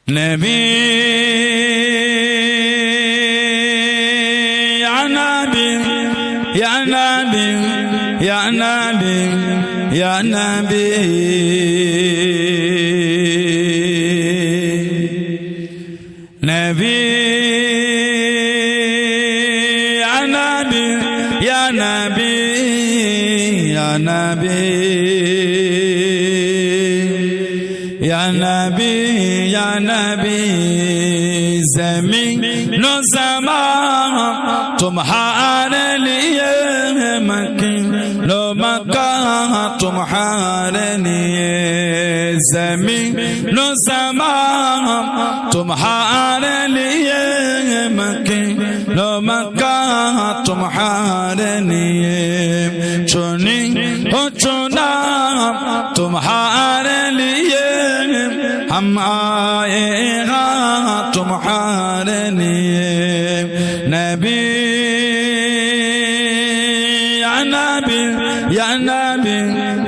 नबी या नबी या नबी या नबी या नबी नबी या नबी या नबी या नबी या नबी या नबी ज़मीन नो ज़मान तुम्हारे लिए मकीन लो मकान तुम्हारे लिए ज़मीन नो ज़मान तुम्हारे लिए मकीन लो मकान तुम्हारे लिए चुनी हो चुना तुम्हारे लिए हम आएगा तुम्हारे लिए नबी या नबी या नबी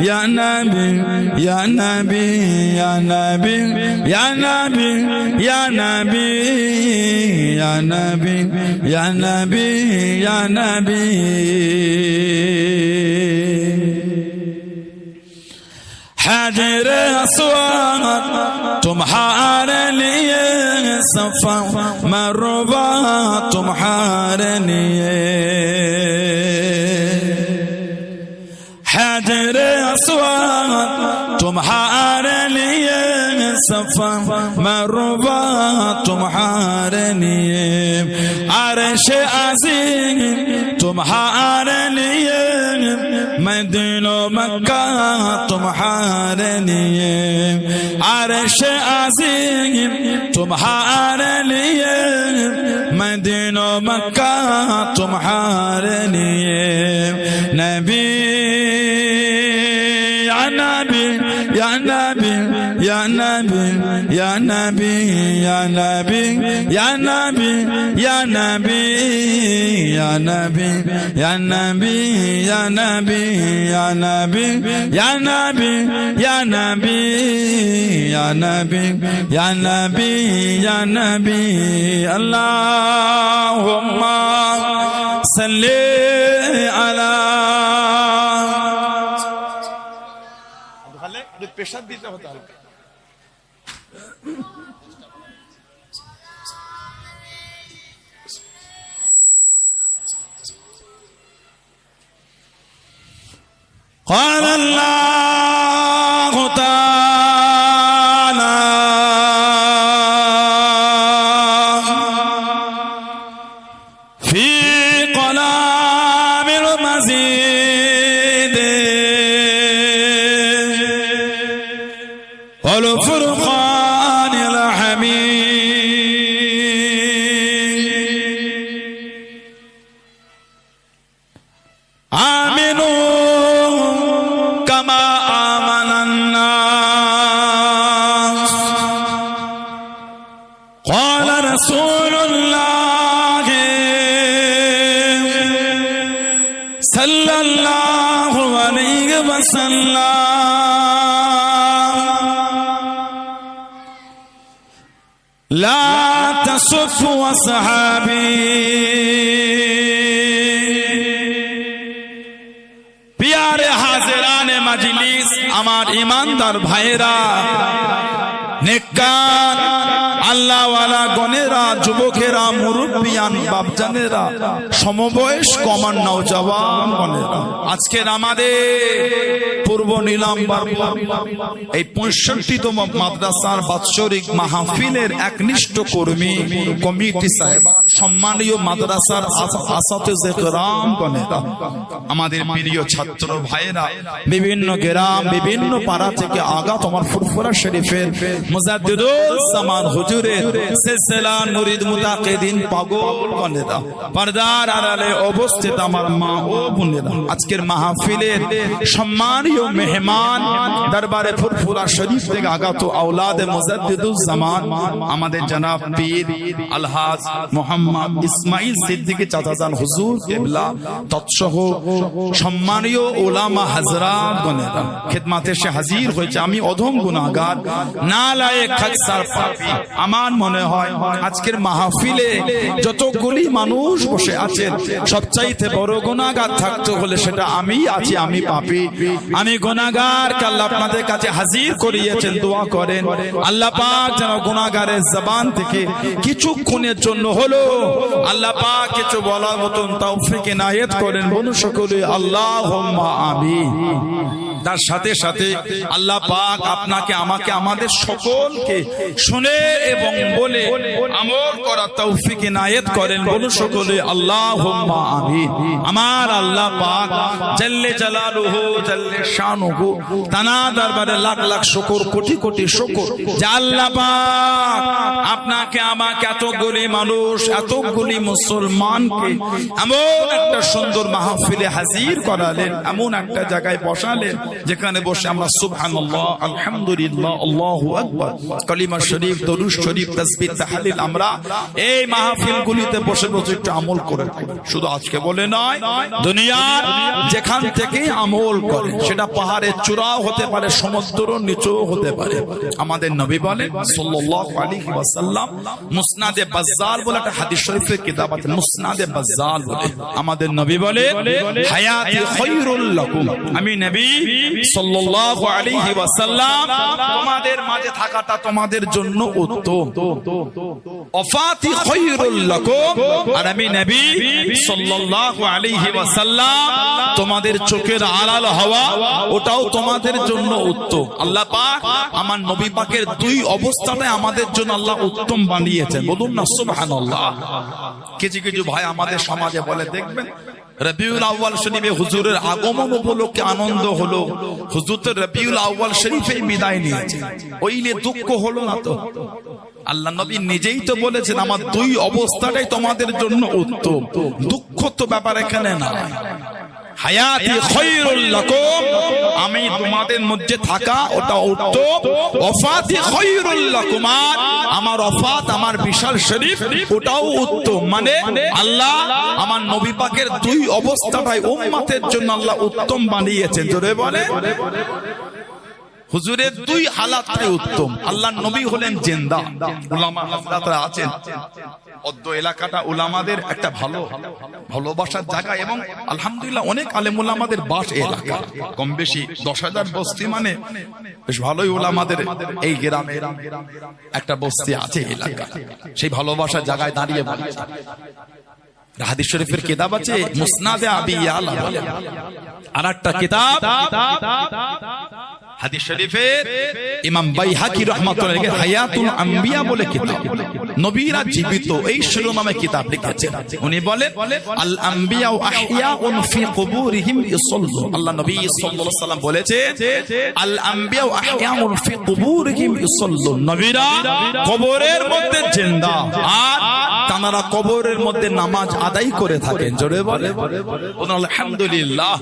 या नबी या नबी या नबी या नबी या नबी या नबी या नबी या नबी हाजिर अस्वाद तुम्हारे लिए सफा मरवा तुम्हारे लिए हाजिर अस्वाद तुम्हारे लिए सफा मरवा तुम्हारे लिए अर्श अज़ीम तुम्हारे लिए मदीना मक्का तुम्हारे लिए अर्श अज़ीम तुम्हारे लिए मदीना मक्का तुम्हारे लिए नबी या नबी या नबी या नबी या नबी या नबी या नबी या नबी या नबी या नबी या नबी या नबी या नबी या नबी या नबी या नबी या नबी अल्लाहुम्मा सल्ली अला पेशाब दिते होता है قال الله تعالى في كلام المزيد والفرقان الحميد آمنوا كما آمن الناس قال رسول الله صلى الله عليه وسلم لا تسفوا أصحابي प्यारे हाजिराने मजलिस আমার ईमानदार भाईरा नेककार আল্লাহ ওয়ালা গণেরা যুবকেরা মুরব্বিয়ান বাপজানেরা সমবয়স কমান নওজওয়ান গণেরা আজকের আমাদের পূর্ব নীলাম্বার এই 65তম মাদ্রাসার বাৎসরিক মাহফিলের একনিষ্ঠ কর্মী কমিটি সাহেব সম্মানীয় মাদ্রাসার আসাতিজে কেরাম গণেরা আমাদের প্রিয় ছাত্র ভাইরা বিভিন্ন গ্রাম বিভিন্ন পাড়া থেকে আগা তোমার ফুরফুরা শরীফের মুজাদ্দিদুল জামান হুজুরের সিলসিলা মুরিদ মুতাকিদিন পাগল গণেরা পর্দার আড়ালে অবস্থিত আমার মা ও বোনেরা আজকের মাহফিলের সম্মানীয় মেহমান দরবারে ফুরফুরা শরীফ থেকে আগত আওলাদে মুজাদ্দিদুল জামান আমাদের জনাব পীর আলহাজ মোহাম্মদ মোহাম্মদ ইসমাইল সিদ্দিকী চাচাজান হুজুর কেবলা তৎসহ সম্মানীয় উলামা হযরত গণেরা খিদমতে এসে হাজির হয়েছে। আমি অধম গুনাহগার, নালায়েক, খাকসার, পাপী। আমার মনে হয় আজকের মাহফিলে যতগুলি মানুষ বসে আছেন সবচাইতে বড় গুনাহগার থাকতে হলে সেটা আমি আছি। আমি পাপী, আমি গুনাহগার। আল্লাহ আপনাদের কাছে হাজির করিয়েছেন, দোয়া করেন আল্লাহ পাক যেন গুনাহগারের জবান থেকে কিছুক্ষণের জন্য হলো আল্লাহ পাক কিছু বলার মতন তৌফিক ইনায়েত করেন। বলুন সকলে আল্লাহুম্মা আমিন। তার সাথে সাথে আল্লাহ পাক আপনাকে, আমাকে, আমাদের সকলকে শুনে এবং বলে আমল করার তৌফিক ইনায়েত করেন। বলুন সকলে আল্লাহুম্মা আমিন। আমার আল্লাহ পাক জাল্লে জালালুহু জাল্লে শানুহু তানা দরবারে লাখ লাখ শুকর, কোটি কোটি শুকর যে আল্লাহ পাক আপনাকে, আমাকে, এতগুলি মানুষ, এতগুলি মুসলমানকে এমন একটা সুন্দর মাহফিলে হাজির করালেন, এমন একটা জায়গায় বসালেন যেখানে বসে আমরা সুবহানাল্লাহ, আলহামদুলিল্লাহ, আল্লাহু আকবার, কালিমা শরীফ, দরুদ শরীফ, তাসবিহ, তাহলিল আমরা এই মাহফিলগুলিতে বসে বসে একটু আমল করে থাকি। শুধু আজকে বলে নয়, দুনিয়ার যেখান থেকে আমল করে, সেটা পাহাড়ের চূড়াও হতে পারে, সমুদ্রের নিচেও হতে পারে। আমাদের নবী বলেন সাল্লাল্লাহু আলাইহি ওয়াসাল্লাম, মুসনাদে বাজ্জাল বলে একটা হাদিস শরীফের কিতাব আছে, মুসনাদে বাজ্জাল বলে, আমাদের নবী বলে হায়াতি খায়রুল লাকুম, আমি নবী সাল্লাল্লাহু আলাইহি ওয়াসাল্লাম তোমাদের মাঝে থাকাটা তোমাদের জন্য উত্তম, ওয়াফাতি খায়রুল লাকুম, আর আমি নবী সাল্লাল্লাহু আলাইহি ওয়াসাল্লাম তোমাদের চোখের আড়াল হওয়া ওটাও তোমাদের জন্য উত্তম। আল্লাহ পাক আমার নবী পাকের দুই অবস্থাটাই আমাদের জন্য আল্লাহ উত্তম বানিয়েছেন। বলুন না সুবহানাল্লাহ। কিছু কিছু ভাই আমাদের সমাজে বলে, দেখবেন রবিউল আউয়াল শরীফে হুজুরের আগমন উপলক্ষে আনন্দ হলো, হুজুর তো রবিউল আউয়াল শরীফে বিদায় নিয়েছে, ওই নিয়ে দুঃখ হলো না তো? আল্লাহ নবী নিজেই তো বলেছেন আমার দুই অবস্থাটাই তোমাদের জন্য উত্তম, দুঃখ তো ব্যাপার এখানে না। হায়াতি খায়রুল লাকুম, আমি তোমাদের মধ্যে থাকা ওটা উত্তম, ওয়াফাতি খায়রুল লাকুম, আমার ওয়াফাত, আমার বিশাল শরীফ ওটাও উত্তম। মানে আল্লাহ আমার নবী পাকের দুই অবস্থাটাই উম্মতের জন্য আল্লাহ উত্তম বানিয়েছেন। জোরে বলে হুজুরের দুই হালাতটাই উত্তম। আল্লাহর নবী হলেন জিন্দা, উলামা হযরতরা আছেন, অদ্য এলাকাটা উলামাদের একটা ভালোবাসার জায়গা, এবং আলহামদুলিল্লাহ অনেক আলেম উলামাদের বাস এলাকা, কম বেশি 10,000 বস্তি, মানে বেশ ভালোই উলামাদের এই গ্রামে একটা বস্তি আছে এলাকা। সেই ভালোবাসার জায়গায় দাঁড়িয়ে বলছে, হাদিস শরীফের কিতাব আছে মুসনাদে আবি ইয়ালা, আর একটা কিতাব হাদিস শরীফের ইমাম বাইহাকি রাহমাতুল্লাহ আলাইহি হায়াতুল আম্বিয়া বলে কিতাব, নবীরা জীবিত, এই শিরোনামে কিতাব লিখেছেন। উনি বলেন আল আম্বিয়া আহইয়াউন ফি কুবুরিহিম ইসাল্লু, আল্লাহ নবী সাল্লাল্লাহু আলাইহি ওয়াসাল্লাম বলেছে আল আম্বিয়া আহইয়াউন ফি কুবুরিহিম ইসাল্লু, নবীরা কবরের মধ্যে জিন্দা আর তারা কবরের মধ্যে নামাজ আদায় করে থাকেন। জোরে বলে আলহামদুলিল্লাহ।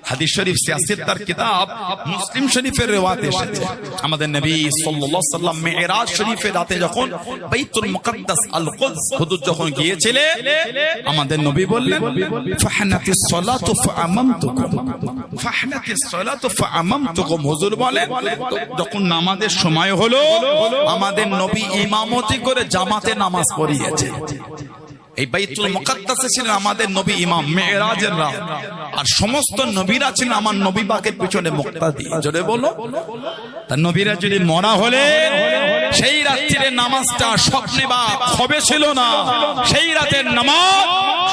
হাদিস শরীফ সিয়াসিত্তার কিতাব মুসলিম শরীফের রিওয়ায়াত এসেছে, আমাদের নবী সাল্লাল্লাহু আলাইহি ওয়াসাল্লাম মিরাজ শরীফের রাতে যখন বাইতুল মুকদ্দাস আল কুদস হুজুর যখন গিয়েছিলেন, আমাদের নবী বললেন ফাহনাতিস সালাতু ফাআমামতুকুম, ফাহনাতিস সালাতু ফাআমামতুকুম, হুজুর বলেন যখন নামাজের সময় হলো আমাদের নবী ইমামতি করে জামাতে নামাজ পড়িয়েছে। এই বাইতুল মুকদ্দাসে ছিলেন আমাদের নবী ইমাম মেরাজের রাত, আর সমস্ত নবীরা ছিলেন আমার নবী পাকের পিছনে মুক্তাদি। জোরে বলো, তার নবীরা যদি মরা হলে সেই রাত্রির নামাজটা স্বপ্নে বা খবে ছিল না, সেই রাতের নামাজ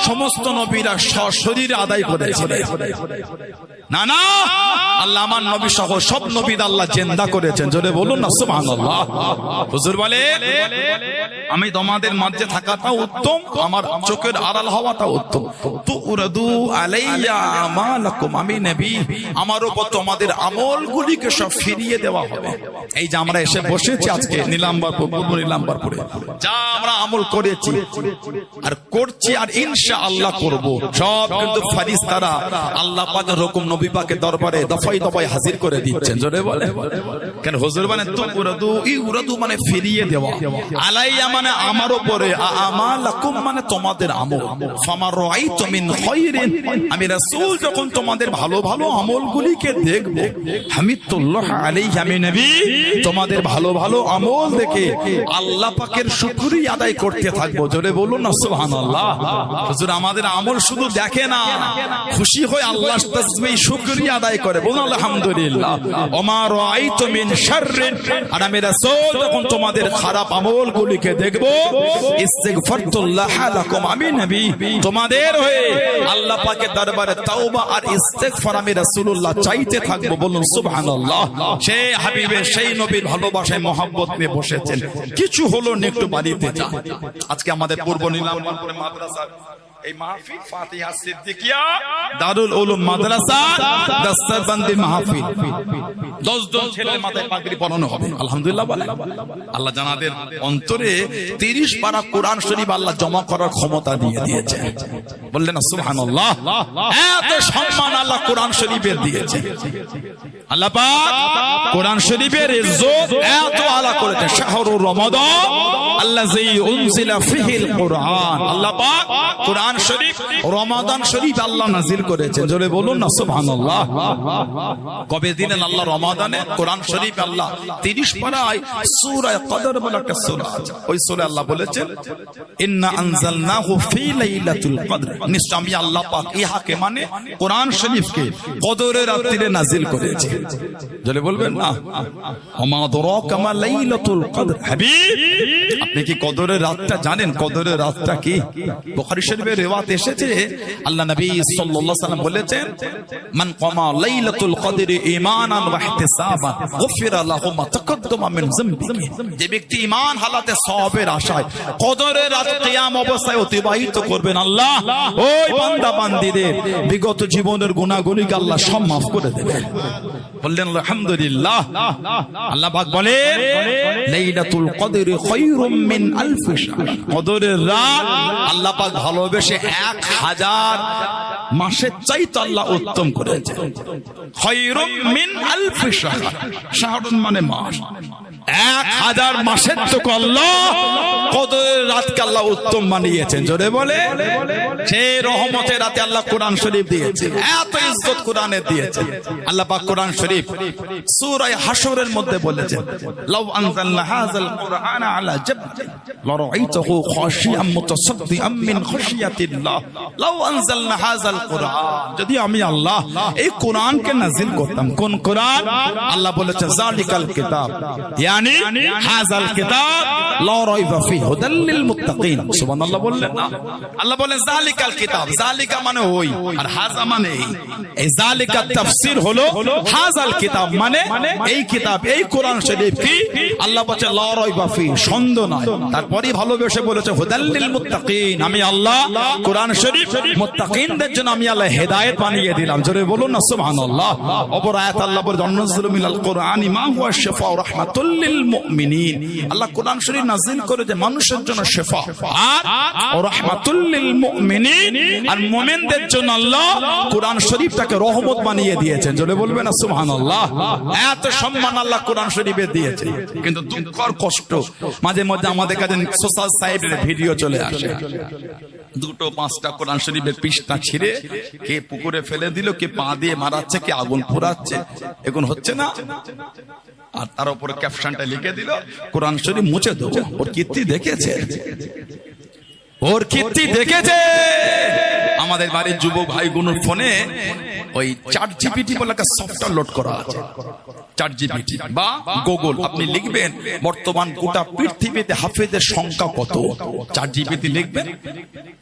সমস্ত নবীরা সশরীরে আদায় করেছিলেন। না না, আল্লাহ আমার নবী সহ সব নবীর আল্লাহ জিন্দা করেছেন। জোরে বলুন না সুবহানাল্লাহ। হুজুর বলে আমি তোমাদের মাঝে থাকাটা উত্তম, আমার চোখের আড়াল হওয়াটা উত্তম। তুরাদু আলাইয়া আমালাকুম, আমি নবী আমার উপর তোমাদের আমলগুলিকে সব ফিরিয়ে দেওয়া হবে। এই যে আমরা এসে বসেছি আজকে নিলামবাবু নাম্বার পড়ে যা আমরা আমল করেছি আর করছি আর ইনশাআল্লাহ করব, সব কিন্তু ফারিস্তারা আল্লাহ পাকের হুকুম নবী পাকের দরবারে দফায় দফায় হাজির করে দিচ্ছেন। জোরে বলে কেন হুজুর মানে তুরাদু ইউরাদু মানে ফিরিয়ে দেওয়া, আলাইয়া মানে আমার উপরে, আমালাকুম মানে তোমাদের আমল, ফামা রাআইতু মিন খায়রিন আমি রাসূল যখন তোমাদের ভালো ভালো আমলগুলিকে দেখব, হামিদুল্লাহ আলাইহি আমি নবী তোমাদের ভালো ভালো আমল দেখে আল্লাহ পাকের শুকরিয়া আদায় করতে থাকবো। জোরে বলুন না সুবহানাল্লাহ। হুজুর আমাদের আমল শুধু দেখে না, খুশি হয়ে আল্লাহর তাসবিহ শুকরিয়া আদায় করে, বলুন আলহামদুলিল্লাহ। ওমা রাআইতু মিন শাররিন আর আমি রাসূল যখন তোমাদের খারাপ আমলগুলিকে দেখব, ইস্তিগফারতুল্লাহ লাকুম আমি নবী তোমাদের হয়ে আল্লাহ পাকের দরবারে তাওবা আর ইস্তিগফার আমি রাসূলুল্লাহ চাইতে থাকবো, বলুন সুবহানাল্লাহ। সেই হাবিবের সেই নবীর ভালোবাসায় মহব্বত নিয়ে বসেছেন, কিছু হলো না একটু বাড়িতে যান। আজকে আমাদের পূর্ব নীলাম্বরপুর মাদ্রাসা এই মাহফিল ফাতিহা সিদ্দিকিয়া দারুল উলুম মাদ্রাসা দস্তরবন্দি মাহফিল 10 জন ছেলের মাথায় পাগড়ি পরানো হবে আলহামদুলিল্লাহ বলে। আল্লাহ জানাদের অন্তরে 30 পারা কোরআন শরীফ আল্লাহ জমা করার ক্ষমতা দিয়ে দিয়েছে, বললেন না সুবহানাল্লাহ। এত সম্মান আল্লাহ কোরআন শরীফের দিয়েছে, আল্লাহ পাক কোরআন শরীফের ইজ্জত এত আলা করেছে। শাহরুর রমাদান আল্লাযী উনজিলা ফিহিল কুরআন, আল্লাহ পাক কোরআন শরীফ রমাদান শরীফ আল্লাহ নাযিল করেছেন, জোরে বলুন না সুবহানাল্লাহ। কবে দিলেন আল্লাহ? রমাদানে কোরআন শরীফ আল্লাহ 30 পারায় সূরা কদর বলে একটা সূরা আছে, ওই সূরা আল্লাহ বলেছেন ইন্না আনজালনাহু ফি লাইলাতুল কদর, নিশ্চয় আমি আল্লাহ পাক ইহাকে মানে কোরআন শরীফকে কদরের রাতে নাযিল করেছি। জোরে বলবেন না ওমা আদরাকা মা লাইলাতুল কদর। হাবিব আপনি কি কদরের রাতটা জানেন? কদরের রাতটা কি? বুখারী শরীফের রিওয়ায়াত এসেছে আল্লাহ নবী সাল্লাল্লাহু আলাইহি ওয়াসাল্লাম বলেছেন মান কামা লাইলাতুল কদরি ঈমানান ওয়া ইহতিসাবান গুফিরা লাহু মা তাকাদ্দামা মিন যামবিহি, যে ব্যক্তি ঈমান হালাতে সওয়াবের আশায় কদরের রাত কিয়াম অবস্থায় অতিবাহিত করবেন, আল্লাহ ওই বান্দা বান্দীদের বিগত জীবনের গুনাহগুলিকে আল্লাহ সব maaf করে দেবেন। বললেন আলহামদুলিল্লাহ। আল্লাহ পাক বলেন লাইলাতুল কদরি খায়রুম মিন আলফি শাহর, কদরের রাত আল্লাহ পাক ভালোবেসে 1000 মাসের চাইতে আল্লাহ উত্তম করেছে। খায়রুম মিন আলফি শাহর, শাহরুন মানে মাস, 1000 মাসের থেকে আল্লাহ কদরের রাতকে আল্লাহ উত্তম বানিয়েছেন। জোরে বলে সেই রহমতের রাতে আল্লাহ কোরআন শরীফ দিয়েছেন, এত ইজ্জত কোরআনে দিয়েছেন। আল্লাহ পাক কোরআন শরীফ সূরা হাশরের মধ্যে বলেছেন লাউ আনজালনা হাযাল কুরআনা আলা জাবলিন লারাআইতাহু খাশিয়াম মুতাসাদ্দিআম মিন খাশিয়াতিল্লাহ, লাউ আনজালনা হাযাল কুরআন, যদি আমি আল্লাহ এই কোরআনকে নাযিল করতাম। কোন কোরআন? আল্লাহ বলেছে যালিকাল কিতাব यानी हाज़ाल किताब ला राइबा फीह हुदाल लिल मुत्ताकीन। सुबहानाल्लाह বললেন না? আল্লাহ বলেন যালিকাল কিতাব, যালিকা মানে ওই আর হাযা মানে এই। যালিকা তাফসীর হলো হাযাল কিতাব মানে এই কিতাব, এই কোরআন শরীফ কি আল্লাহ বলেছে লা রাইবা ফীহ, সন্দেহ নাই। তারপরেই ভালোবেসে বলেছে হুদাল লিল মুত্তাকিন, আমি আল্লাহ কোরআন শরীফ মুত্তাকিনদের জন্য আমি আল্লাহ হেদায়েত বানিয়ে দিলাম। জোরে বলুন না সুবহানাল্লাহ। অপর আয়াত আল্লাহ বলে জান্নাতুল মিনাল কুরআনি মা হুয়া শিফা ওয়া রাহমাতুল লিল মুমিনিন, আল্লাহ কোরআন শরীফ নাযিল করে যে মানুষের জন্য শিফা আর রাহমাতুল লিল মুমিনিন, আর মুমিনদের জন্য আল্লাহ কোরআন শরীফটাকে রহমত বানিয়ে দিয়েছেন। জোরে বলবেন না সুবহানাল্লাহ। এত সম্মান আল্লাহ কোরআন শরীফে দিয়েছে, কিন্তু দুঃখ আর কষ্ট মাঝে মাঝে আমাদের কাছে সোশ্যাল সাইটের ভিডিও চলে আসে, 2-5টা কোরআন শরীফের পৃষ্ঠা ছিঁড়ে কে পুকুরে ফেলে দিল, কে পা দিয়ে মারাচ্ছে, কে আগুন পোড়াচ্ছে, এখন হচ্ছে না। আর তার উপরে ক্যাপশনটা লিখে দিল কোরআন শরীফ মুছে দেবো। ওর কীর্তি দেখেছে, ওর কীর্তি দেখেছে। আমাদের বাড়ির যুবক ভাইগুলোর ফোনে ওই ChatGPT বলে একটা সফটওয়্যার লোড করা আছে, ChatGPT বা গুগল। আপনি লিখবেন বর্তমান গোটা পৃথিবীতে হাফেজের সংখ্যা কত, ChatGPT লিখবেন,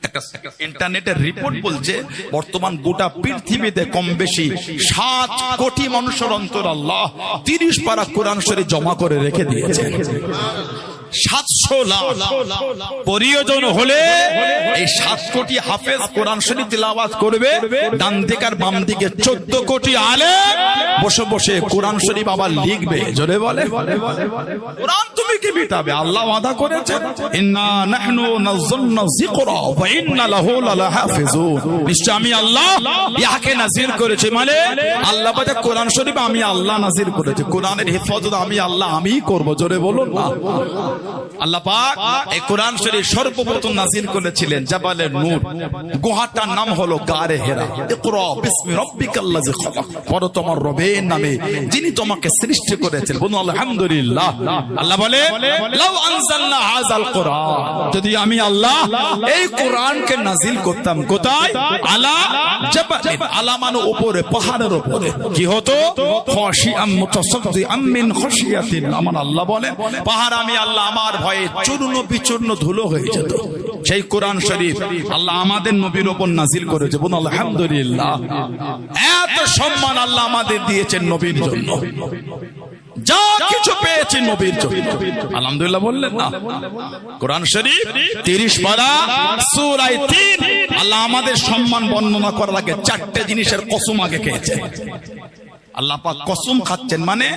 একটা ইন্টারনেটের রিপোর্ট বলছে বর্তমান গোটা পৃথিবীতে কম বেশি 7 কোটি মানুষের অন্তর আল্লাহ 30 পারা কোরআন শরীফ জমা করে রেখে দিয়েছে। 700 লাখ। প্রয়োজন হলে এই 7 কোটি হাফেজ কোরআন শরীফ তিলাওয়াত করবে, ডান দিকে আর বাম দিকে 14 কোটি আলেম বসে বসে কোরআন শরীফ আবার লিখবে। জোরে বলে, কোরআন তুমি কি মিটাবে? আল্লাহ ওয়াদা করেছে, ইন্না নাহনু নাযালনা যিকরা ওয়া ইন্না লাহু লাহাফিজুন। নিশ্চয় আমি আল্লাহ ইয়াকে নাযিল করেছি, মানে আল্লাহ পাক কোরআন শরীফ আমি আল্লাহ নাযিল করেছি। কোরআনের হেফাজত আমি আল্লাহ আমিই করব। জোরে বলুন না। আল্লাহ পাক এই কোরআন শরীফ সর্বপ্রথম নাযিল করেছিলেন জাবালে নূর, গুহাটার নাম হলো গারে হেরা। ইকরা বিসমি রাব্বিকাল্লাযী খালাক, পড়ো তোমার রবের নামে যিনি তোমাকে সৃষ্টি করেছেন। বলুন আলহামদুলিল্লাহ। আল্লাহ বলে, লাউ আনজালনা হাযাল কোরআন, যদি আমি আল্লাহ এই কোরআনকে নাযিল করতাম কোথায়? আলা জাবালিন, আলা মানে উপরে, পাহাড়ের উপরে। কি হতো? খাশিআম মুতাসাদ্দিআম মিন খাশিয়াতিন। আমার আল্লাহ বলে, পাহাড় আমি আল্লাহ আমার ভয়ে চূর্ণ বিচূর্ণ ধুলো হয়ে যেত। সেই কোরআন শরীফ আল্লাহ আমাদের নবীর উপর নাযিল করেছে। বলুন আলহামদুলিল্লাহ। এত সম্মান আল্লাহ আমাদের দিয়েছেন নবীর জন্য, যা কিছু পেয়েছে নবীর জন্য। আলহামদুলিল্লাহ বললেন না? কোরআন শরীফ 30 পারা সূরা 3 আল্লাহ আমাদের সম্মান বর্ণনা করার আগে 4টে জিনিসের কসম আগে খেয়েছে। আল্লাহ পাক কসম খাচ্ছেন, মানে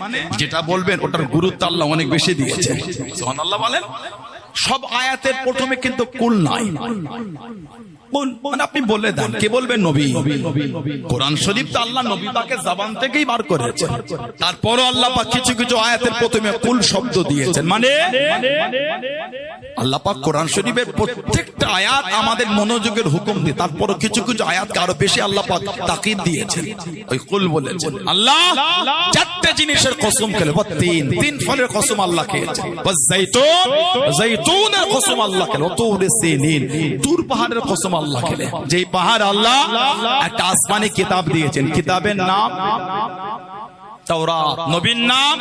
যেটা বলবেন ওটার গুরুত্ব আল্লাহ অনেক বেশি দিয়েছে। সুবহানাল্লাহ বলেন। সব আয়াতের প্রথমে কিন্তু কুল নাই। মানে আপনি বলে দেন, কে বলবেন? নবী। কোরআন শরীফ তো আল্লাহ নবী পাকের জবান থেকেই বার করেছেন। তারপরও আল্লাহ পাক কিছু কিছু আয়াতের প্রথমে কুল শব্দ দিয়েছেন, মানে আল্লাহ পাক কোরআন শরীফের প্রত্যেকটা আয়াত আমাদের মনোযোগের হুকুম দিয়ে, তারপরও কিছু কিছু আয়াতকে আরো বেশি আল্লাহ পাক তাকিদ দিয়েছেন, ওই কুল বলেছেন। আল্লাহ 4টে জিনিসের কসম খেলে, 3 ফলের কসম আল্লাহ খেয়েছেন। জাইতুনের কসম আল্লাহ খেলে, তুরে সিনিন, তুর পাহাড়ের কসম আল্লাহ খেলে। যেই পাহাড় আল্লাহ একটা আসমানি কিতাব দিয়েছেন, কিতাবের নাম তাওরাত, নবীর নাম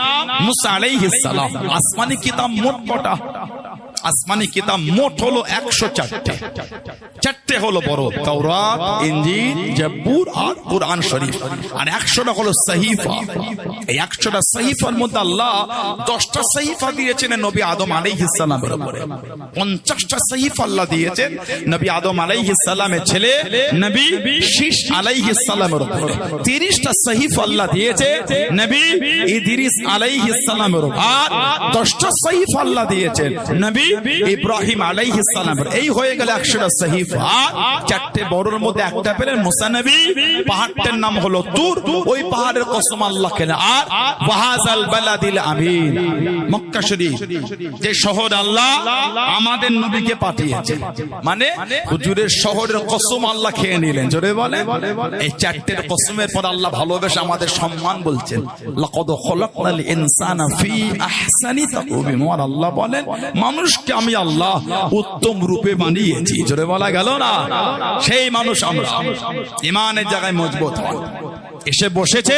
মুসা আলাইহিস সালাম। আসমানি কিতাব মোট কটা? আসমানি কিতাব মোট হলো 104টা। 4টে হলো বড়, তাওরাত, ইনজিল, জাবুর আর কুরআন শরীফ। আর 100টা হলো সাহিফা। এই 100টা সাহিফার মধ্যে আল্লাহ 10টা সাহিফা দিয়েছেন নবী আদম আলাইহিস সালামের উপরে। 50টা সাহিফা আল্লাহ দিয়েছেন নবী আদম আলাইহিস সালামের ছেলে নবী শীশ আলাইহিস সালামের উপরে। 30টা সাহিফা আল্লাহ দিয়েছে নবী ইদ্রিস আলাইহিস সালামের উপরে। আর 10টা সাহিফা আল্লাহ দিয়েছেন নবী ইব্রাহিম আলাইহিস সালামের। এই হয়ে গেল 100টা সাহিফা। 4টে বড়র মধ্যে একটা পেলেন মুসা নবী, পাহাড়টার নাম হলো তুর, ওই পাহাড়ের কসম আল্লাহ খেলেন। আর ওয়াহাজাল বালাদিল আমিন, মক্কা শরীফ, যে শহর আল্লাহ আমাদের নবীকে পাঠিয়েছেন, মানে হুজুরের শহরের কসম আল্লাহ খেয়ে নিলেন। জোরে বলে। এই 4টের কসমের পর আল্লাহ ভালোবেসে আমাদের সম্মান বলছেন, লাকাদ খলাকনাল ইনসানা ফি আহসানি তাকওয়িম। আল্লাহ বলেন, মানুষকে আমি আল্লাহ উত্তম রূপে বানিয়েছি। জোরে বলা গেল না? সেই মানুষ আমরা ইমানের জায়গায় মজবুত হয়। এসে বসেছে,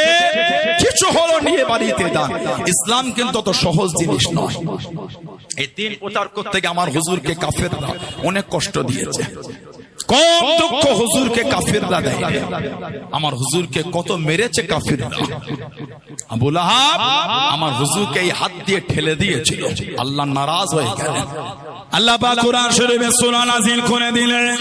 কিছু হলো নিয়ে বাড়িতে যান। ইসলাম কিন্তু অত সহজ জিনিস নয়। এই দিন প্রচার করতে গিয়ে আমার হুজুরকে কাফেররা অনেক কষ্ট দিয়েছে। কম দুঃখ হুজুরকে কাফেররা দেয়। আমার হুজুরকে কত মেরেছে কাফেররা। আবু লাহাব আমার হুজুরকে এই হাত দিয়ে ঠেলে দিয়েছিল, আল্লাহ নারাজ হয়ে গেলেন। আল্লাহ পাক কোরআন শরীফে সূরা নাযিল করে দিলেন।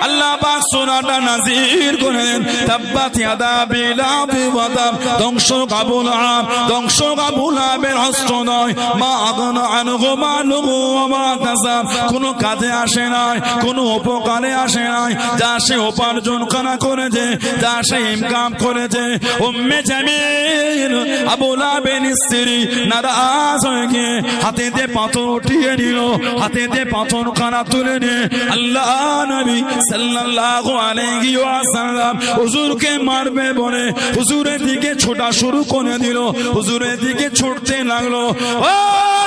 আল্লাহ পাক সূরাটা নাযিল করেন, তাব্বাত ইয়াদা বিলাবি ওয়া তাব, ধ্বংস কাবুল আব, ধ্বংস কাবুল আবের হস্ত নয়, মা আগনা আনহু মালুহু ওয়া মা কাসাব, কোনো কাজে আসে নাই, কোনো উপকারে আসে নাই। যা সে উপার্জন করেছে, যা সে ইনকাম করেছে। উম্মে জামিল আবু লাহাবের স্ত্রী নারাজ হয়ে গিয়ে হাতেতে পাথর উঠিয়ে নিল, হাতেতে পাথর খানা তুলে নিয়ে আল্লাহ নবী সাল্লাল্লাহু আলাইহি ওয়াসাল্লাম হুজুরকে মারবে বলে হুজুরের দিকে ছোটা শুরু করে দিল। হুজুরের দিকে ছুটতে লাগলো। ও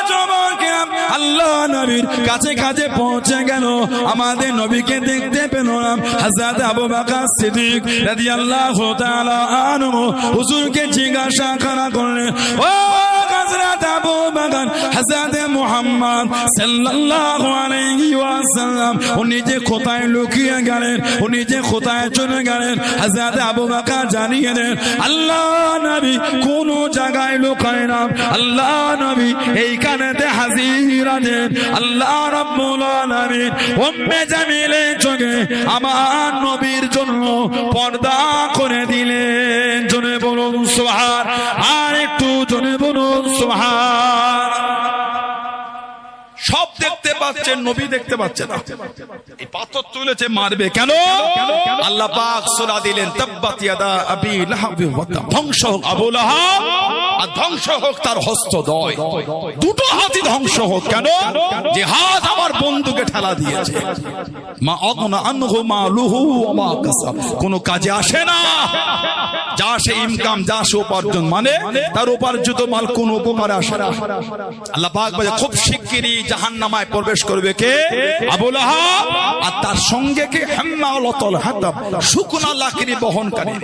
যুবকেরা, আল্লাহ নবীর কাছে কাছে পৌঁছে গেল, আমাদের নবীকে দেখতে পেল না। হযরত আবু বকর সিদ্দিক রাদিয়াল্লাহু তাআলা আনহু হুজুরকে জিজ্ঞাসা করলেন, ও হযরত আবু বকর, হযরত মুহাম্মদ সাল্লাল্লাহু আলাইহি ওয়াসাল্লাম উনি যে কোথায় লুকিয়ে গেলেন, উনি যে কোথায় চলে গেলেন, হযরত আবু বকর জানিয়ে দেন আল্লাহ নবী কোন জায়গায় লুকায় না, আল্লাহ নবী এইখানেতে হাজির আছেন। আল্লাহ রাব্বুল আলামিন উম্মে জামিলের চোখে আমার নবীর জন্য পর্দা করে দিলেন। জোরে বলুন সুবহান, আর একটু জোরে বলুন সুবহান। সব দেখতে পাচ্ছেন, নবী দেখতে পাচ্ছেন না। এই পাথর তুলেছে মারবে কেন? আল্লাহ পাক সূরা দিলেন তাব্বাত ইয়াদা আবি লাহাব ওয়া তাব, ধ্বংস হোক আবু লাহাব আর ধ্বংস হোক তার হস্তদ্বয়। দুটো হাতই ধ্বংস হোক। কেন? যে হাত আমার বন্ধুকে ঠেলা দিয়েছে। মা আগনা আনহু মালুহু ওয়া মা কাসাব, কোনো কাজে আসে না। যা সে ইনকাম, যা সে উপার্জন, মানে তার উপার্জিত মাল কোন উপকারে আসে না। আল্লাহ পাক বলে খুব শিগগিরই জাহান্নামায় প্রবেশ করবে কে? আবু লাহাব আর তার সঙ্গে কে? হাম্মালাতুল হাতাব, শুকনা লাকড়ি বহনকারী।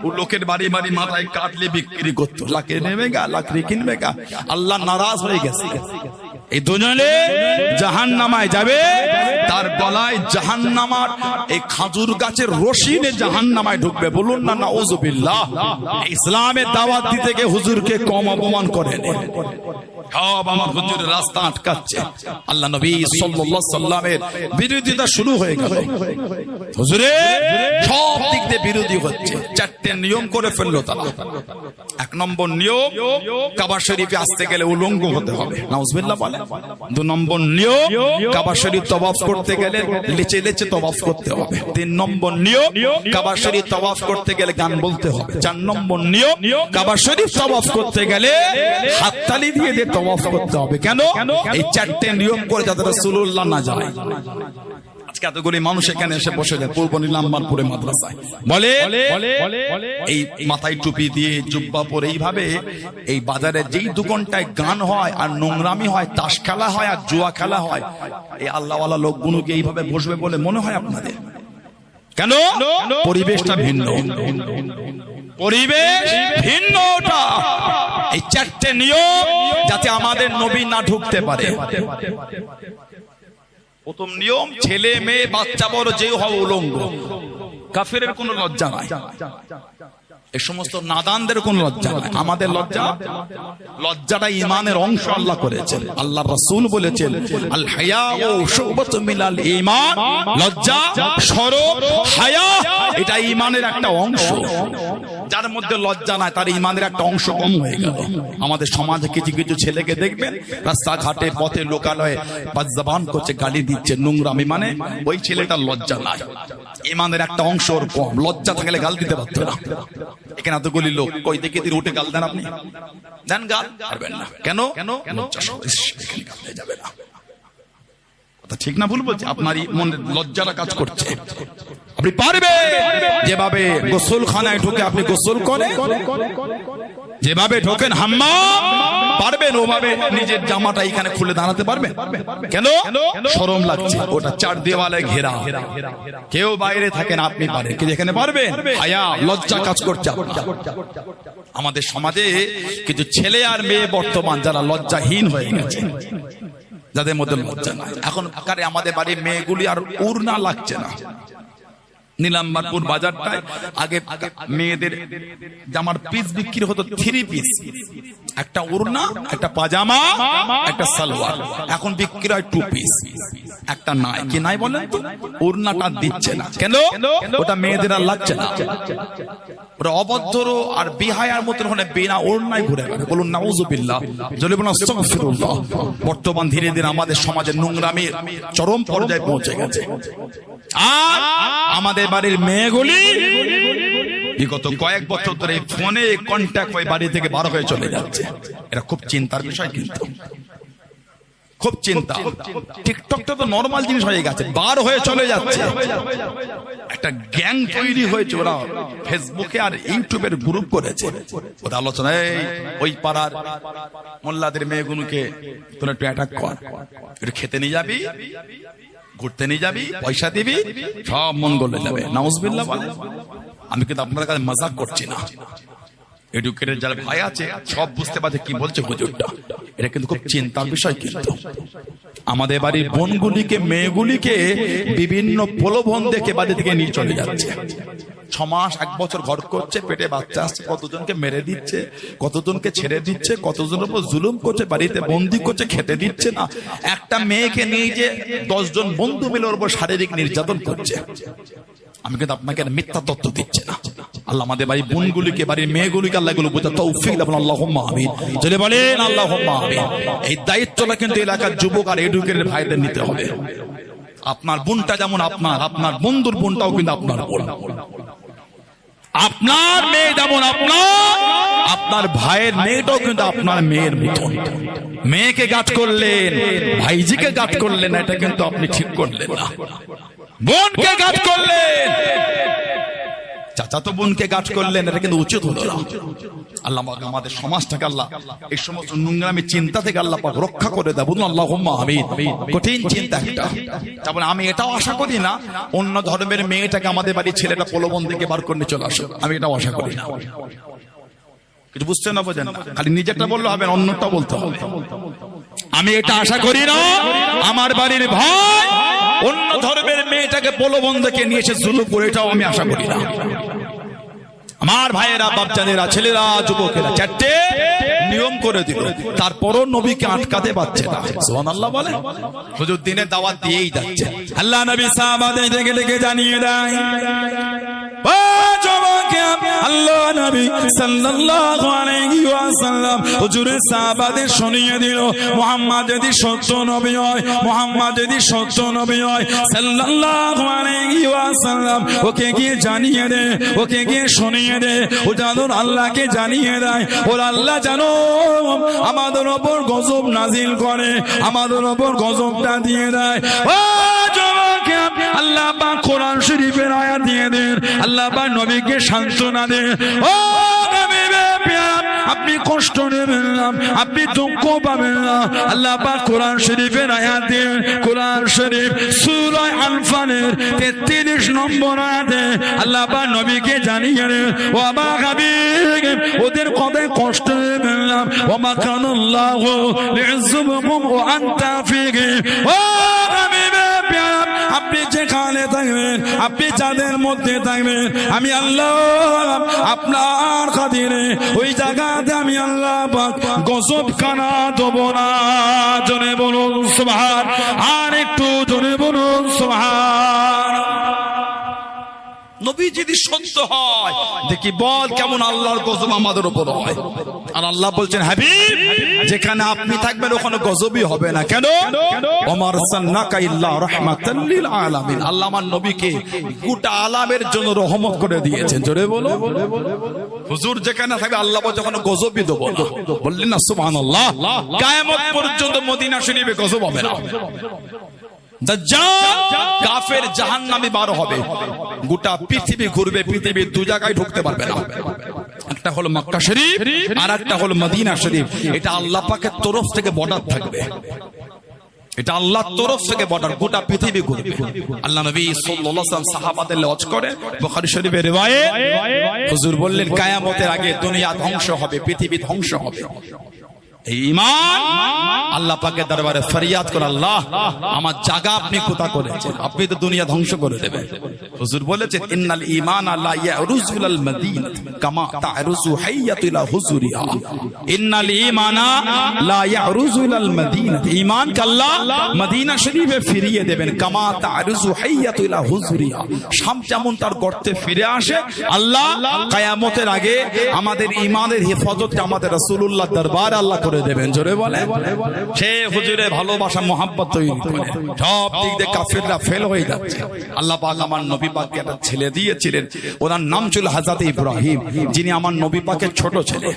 ও লোকের বাড়ি বাড়ি মাথায় কাটলে বিক্রি করত, লাকড়ি নেবে গা, লাকড়ি কিনবে গা। আল্লাহ নারাজ হয়ে গেছে। এই দুজনে জাহান্নামায় যাবে, তার গলায় জাহান্নামার এই খাজুর গাছের রশি নিয়ে জাহান্নামায় ঢুকবে। বলুন না নাউযুবিল্লাহ। ইসলামের দাওয়াত দিতে গিয়ে হুজুরকে কম অপমান করেন, সব আমার হুজুরের রাস্তা আটকাচ্ছে। আল্লাহ নবী সাল্লাল্লাহু আলাইহি সাল্লামের বিরোধিতা শুরু হয়ে গেল। হুজুরের সব দিক দিয়ে বিরোধী হচ্ছে। চারটে নিয়ম করে ফেললো তারা। এক নম্বর নিয়ম, কাবা শরীফে আসতে গেলে উলঙ্গ হতে হবে, নাউজুবিল্লাহ বলে। দুই নম্বর নিয়ম, কাবা শরীফ তওয়াফ করতে গেলে লেচে লেচে তওয়াফ করতে হবে। তিন নম্বর নিয়ম, কাবা শরীফ তওয়াফ করতে গেলে গান বলতে হবে। চার নম্বর নিয়ম, কাবা শরীফ তওয়াফ করতে গেলে হাততালি দিয়ে দিয়ে তওয়াফ করতে হবে। কেন? এই চারটে নিয়ম করে যাতে রাসূলুল্লাহ না যায়। আজকে এতগুলি মানুষ এখানে এসে বসে যায় পূর্ব নীলাম্বরপুরে মাদ্রাসায়, বলে এই মাথায় টুপি দিয়ে জুব্বা পরে এইভাবে এই বাজারে যেই দোকানটায় গান হয় আর নোংরামি হয়, তাস খেলা হয় আর জুয়া খেলা হয়, এই আল্লাহওয়ালা লোকগুলোকে এইভাবে বসবে বলে মনে হয় আপনাদের? কেন? পরিবেশটা ভিন্ন, পরিবেশ ভিন্নটা। এই চারটে নিয়ম যাতে আমাদের নবী না ঢুকতে পারে। প্রথম নিয়ম, ছেলে মেয়ে বাচ্চা বড় যে হও উলঙ্গ। কাফেরের কোনো লজ্জা নাই, এই সমস্ত নাদানদের কোনো লজ্জা নাই। আমাদের লজ্জা, লজ্জাটা ঈমানের অংশ আল্লাহ করেছেন। আল্লাহর রাসূল বলেছেন আল হায়াউ শুবাতুম মিনাল ঈমান, লজ্জা, শরম, হায়া এটা ঈমানের একটা অংশ। যার মধ্যে লজ্জা নাই তার ঈমানের একটা অংশ কম হয়ে গেল। আমাদের সমাজে কিছু কিছু ছেলেকে দেখবেন রাস্তাঘাটে পথে লোকালয়ে বাজজাবান করছে, গালি দিচ্ছে, নোংরামি, মানে ওই ছেলেটার লজ্জা নাই, ঈমানের একটা অংশ ওর কম। লজ্জা থাকলে গাল দিতে পারতো না। এখানে এতগুলি লোক, কই দেখে দিন উঠে গাল দেন, আপনি দেন গাল, পারবেন না। কেন? এখানে গাল দেয়া যাবে না। কথা ঠিক না ভুল বলছি? আপনার মনে লজ্জাটা কাজ করছে। আপনি পারবে যেভাবে গোসলখানায় ঢুকে আপনি গোসল করেন, যেভাবে ঢোকেন হাম্মাম, পারবেন ওভাবে নিজের জামাটা এখানে খুলে দাঁড়াতে পারবেন? কেন? শরম লাগছে, ওটা চার দেওয়ালে ঘেরা, কেউ বাইরে থাকেন, আপনি পারেন, কিন্তু এখানে পারবেন? হায়া, লজ্জা কাজ করছে। আমাদের সমাজে কিছু ছেলে আর মেয়ে বর্তমান যারা লজ্জাহীন হয়ে গেছে, যাদের মধ্যে লজ্জা নাই। এখন আকারে আমাদের বাড়ির মেয়েগুলি আর উড়না লাগছে না। নীলাম্বরপুর বাজারটায় আগে মেয়েদের জামার পিস বিক্রি হতো 3 পিস, একটা ওড়না, একটা পাজামা, একটা সালোয়ার। এখন বিক্রি হয় 2 পিস, একটা নাই। কি নাই বলেন তো? ওড়নাটা দিচ্ছে না। কেন? ওটা মেয়েদের আর লাগছে না। ওরা অভদ্র আর বিহায়ার মতন হলে বিনা ওড়নায় ঘুরে বেড়ায়। বলুন নাউযুবিল্লাহ, জলে বলুন আস্তাগফিরুল্লাহ। বর্তমান ধীরে ধীরে আমাদের সমাজের নোংরামির চরম পর্যায়ে পৌঁছে গেছে। আর আমাদের বাড়ির মেয়েগুলি বিগত কয়েক বছর ধরে ফোনে কন্ট্যাক্ট হয়ে বাড়ি থেকে বার হয়ে চলে যাচ্ছে। এটা খুব চিন্তার বিষয়, কিন্তু খুব চিন্তা। টিকটকটা তো নরমাল জিনিস হয়ে গেছে, বার হয়ে চলে যাচ্ছে। একটা গ্যাং তৈরি হয়েছে, ওরা ফেসবুকে আর ইউটিউবের গ্রুপ করেছে। ওদের আলোচনায় ওই পাড়ার মোল্লাদের মেয়েগুলোকে তোরা একটু অ্যাটাক কর, একটু খেতে নিয়ে যাবি, ঘুরতে নিয়ে যাবি, পয়সা দিবি, সব মন গলে যাবে। নাউজুবিল্লাহ বলে। আমি কিন্তু আপনার কাছে মজাক করছি না। এডুকেটেড যারা ভাই আছে সব বুঝতে পারছে কি বলছে হুজুরটা। এটা কিন্তু খুব চিন্তার বিষয়। কিন্তু আমাদের বাড়ির বোনগুলিকে, মেয়েগুলিকে বিভিন্ন প্রলোভন দেখে বাড়ি থেকে নিয়ে চলে যাচ্ছে। 6 মাস 1 বছর ঘর করছে, পেটে বাচ্চা আসছে, কতজনকে মেরে দিচ্ছে, কতজনকে ছেড়ে দিচ্ছে, কতজনের উপর জুলুম করছে, বাড়িতে বন্দি করছে, খেতে দিচ্ছে না। একটা মেয়েকে নিয়ে যে 10 জন বন্ধু মিলে ওর উপর শারীরিক নির্যাতন করছে। আমি কিন্তু আপনাকে মিথ্যা তথ্য দিচ্ছে না। আল্লাহ আমাদের বাড়ির বোনগুলিকে, বাড়ির মেয়েগুলিকে আল্লাহ এগুলো বোঝা তৌফিক দেন, আল্লাহুম্মা আমিন। যদি বলেন আল্লাহুম্মা আমিন। এই দায়িত্বটা কিন্তু এলাকার যুবক আর এডুকেটেড ভাইদের নিতে হবে। আপনার বোনটা যেমন আপনার, আপনার বন্ধুর বোনটাও কিন্তু আপনার বোন। আপনার মেয়ে যেমন আপনার, আপনার ভাইয়ের মেয়েটাও কিন্তু আপনার মেয়ের মতন। মেয়েকে গাছ করলেন, ভাইজিকে গাছ করলেন, এটা কিন্তু আপনি ঠিক করলেন না। বোনকে গাছ করলেন, চাচা তো বোনকে গাছ করলেন, এটা কিন্তু উচিত হলো না। আল্লাহ আমাদের সমাজটাকে আল্লাহ এই সমস্ত নোংরামি চিন্তা থেকে আল্লাহ পাক রক্ষা করে দেয়। বলুন আল্লাহুম্মা আমিন। কঠিন চিন্তা একটা। তারপরে আমি এটাও আশা করি না অন্য ধর্মের মেয়েটাকে আমাদের বাড়ির ছেলেটা প্রলোভন থেকে বার করে চলে আসো, আমি এটাও আশা করি না। কিছু বুঝতে না বোঝেন না, খালি নিজেরটা বললে হবে, অন্যটা বলতে হবে। আমি এটা আশা করি না আমার বাড়ির ভাই অন্য ধর্মের মেয়েটাকে প্রলোভন দেখে নিয়ে এসে জুলুম করে, এটাও আমি আশা করি না। আমার ভাইয়েরা, বাচ্চাদেরা, ছেলেরা, যুবকেরা 4টে নিয়ম করে দিল, তারপরও নবীকে আটকাতে পারছে না। সুবহানাল্লাহ বলে। হুজুর দিনের দাওয়াত দিয়েই যাচ্ছে। আল্লাহ নবী সাহাবাদের ডেকে জানিয়ে দেয়, আল্লাহ নবী সাল্লাল্লাহু আলাইহি ওয়াসাল্লাম হুজুরের সাহাবাদের শুনিয়ে দিল, মুহাম্মদ যদি সত্য নবী হয়, মুহাম্মদ যদি সত্য নবী হয় সাল্লাল্লাহু আলাইহি ওয়াসাল্লাম, ওকে গিয়ে জানিয়ে দে, ওকে গিয়ে শুনিয়ে দে, ও যেন আল্লাহকে জানিয়ে দেয়, ওর আল্লাহ জানো আমাদের উপর গজব নাজিল করে, আমাদের উপর গজবটা দিয়ে দেয়। ও যুবক, আল্লাহ পাক কোরআন শরীফের আয়াত দিয়ে দেন, আল্লাহ পাক নবীকে সান্ত্বনা দেন। ও নবী আপনি কষ্ট নেবেন না, আপনি দুঃখ পাবেন না। আল্লাহ পাক কোরআন শরীফের আয়াত দেন, কোরআন শরীফ সূরা আনফালের 33 নম্বর আয়াতে আল্লাহ পাক নবীকে জানিয়ে দেন, ও আবা হাবিব ওদের কবে কষ্ট নেবেন না, ওয়া মা কানাল্লাহু লিযুবকুম ওয়া আনতা ফীহি। ও হাবিব আপনি যেখানে থাকবেন, আপনি যাদের মধ্যে থাকবেন, আমি আল্লাহ আপনার খাতিরে ওই জায়গাতে আমি আল্লাহ পাক গজব খানা দেব না। জোরে বলুন সুবহান, আর একটু জোরে বলুন সুবহান। নবী যদি সত্য হয় দেখি বল কেমন আল্লাহর গজব আমাদের উপর হয়। আর আল্লাহ বলছেন, হাবিব যেখানে আপনি থাকবেন ওখানে গজবই হবে না। কেন? ওমার সান্নাকা ইল্লা রাহমাতাল লিল আলামিন। আল্লাহ আমার নবীকে গোটা আলামের জন্য রহমত করে দিয়েছেন। জোরে বলো। হুজুর যেখানে থাকবে আল্লাহ বলে যখন গজবই দেব না। বললেন না সুবহানাল্লাহ। কিয়ামত পর্যন্ত মদিনা শরীফে গজব হবে না। দাজ্জাল কাফের জাহান্নামী বার হবে, গোটা পৃথিবী ঘুরবে, পৃথিবীর 2 জায়গায় ঢুকতে পারবে না। একটা হলো মক্কা শরীফ আর একটা হলো মদিনা শরীফ। এটা আল্লাহ পাকের তরফ থেকে বর্ডার থাকবে, এটা আল্লাহর তরফ থেকে বর্ডার, গোটা পৃথিবী ঘুরবে। আল্লাহ নবী সাল্লাল্লাহু আলাইহি ওয়াসাল্লাম সাহাবাদের লজ করে বুখারী শরীফের রিওয়ায়াত, হুজুর বললেন কিয়ামতের আগে দুনিয়া ধ্বংস হবে, পৃথিবী ধ্বংস হবে। এই ঈমান আল্লাহ পাকের দরবারে ফরিয়াদ করে, আল্লাহ আমার জায়গা আপনি কোথা করেছেন, আপনি তো দুনিয়া ধ্বংস করে দেবেন। হুজুর বলেছেন, ইন্নাল ঈমান লা ইয়ারুজু ইলাল মাদিনা কামা তা'রুজু হাইয়াতু ইলা হুজুরিহা। ইন্নাল ঈমানা লা ইয়ারুজু ইলাল মাদিনা, ঈমানকে আল্লাহ মদিনা শরীফে ফিরিয়ে দেবেন, কামা তা'রুজু হাইয়াতু ইলা হুজুরিহা। সাপ যেমন তার গর্তে ফিরে আসে, আল্লাহ কিয়ামতের আগে আমাদের ঈমানের হেফাজতটা আমাদের রাসূলুল্লাহ দরবারে আল্লাহ করে দেবেন। জোরে বলে। সে হুজুরের ভালোবাসা মোহাব্বত তৈরি করে, সব দিক দিয়ে কাফেররা ফেল হয়ে যাচ্ছে। আল্লাহ পাক আমার নবী পাককে একটা ছেলে দিয়েছিলেন, ওনার নাম ছিল হযরত ইব্রাহিম, যিনি আমার নবী পাকের ছোট ছেলে।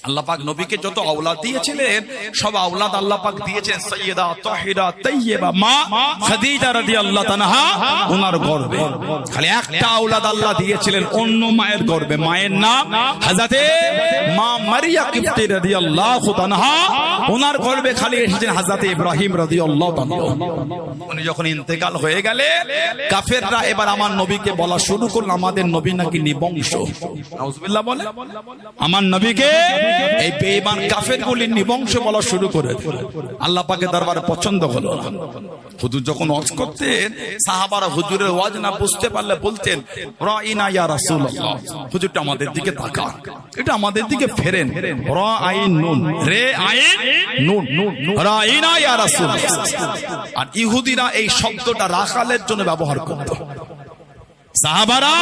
আল্লাহ পাক নবীকে যত আওলাদ দিয়েছিলেন সব আওলাদ আল্লাহ পাক দিয়েছেন সাইয়্যিদা তাহিরা তাইয়্যিবা মা খাদিজা রাদিয়াল্লাহু তাআলা ওনার গর্ভে। খালি একটা আওলাদ আল্লাহ দিয়েছিলেন অন্য মায়ের গর্ভে, মায়ের নাম হযরতে মা মারিয়া কিবতি রাদিয়াল্লাহু তাআলা, ওনার গর্ভে খালি এসেছেন হযরতে ইব্রাহিম রাদিয়াল্লাহু তাআলা। উনি যখন ইন্তেকাল হয়ে গেলেন, কাফেররা এবার আমার নবীকে বলা শুরু করল, আমাদের নবী নাকি নিবংশ। নাউজুবিল্লাহ বলে, আমার নবীকে এই বেঈমান কাফেরগুলি নিবংশ বলা শুরু করে আল্লাহ পাকের দরবারে পছন্দ হলো না। হুজুর যখন ওয়াজ করতেন সাহাবারা হুজুরের ওয়াজ না বুঝতে পারলে বলতেন রাইনা ইয়া রাসূলুল্লাহ, হুজুরটা আমাদের দিকে তাকান, এটা আমাদের দিকে ফেরেন। রা আইন নুন, রে আইন নুন, রাইনা ইয়া রাসূলুল্লাহ। আর ইহুদিরা এই শব্দটা রাখালের জন্য ব্যবহার করত। সাহাবারা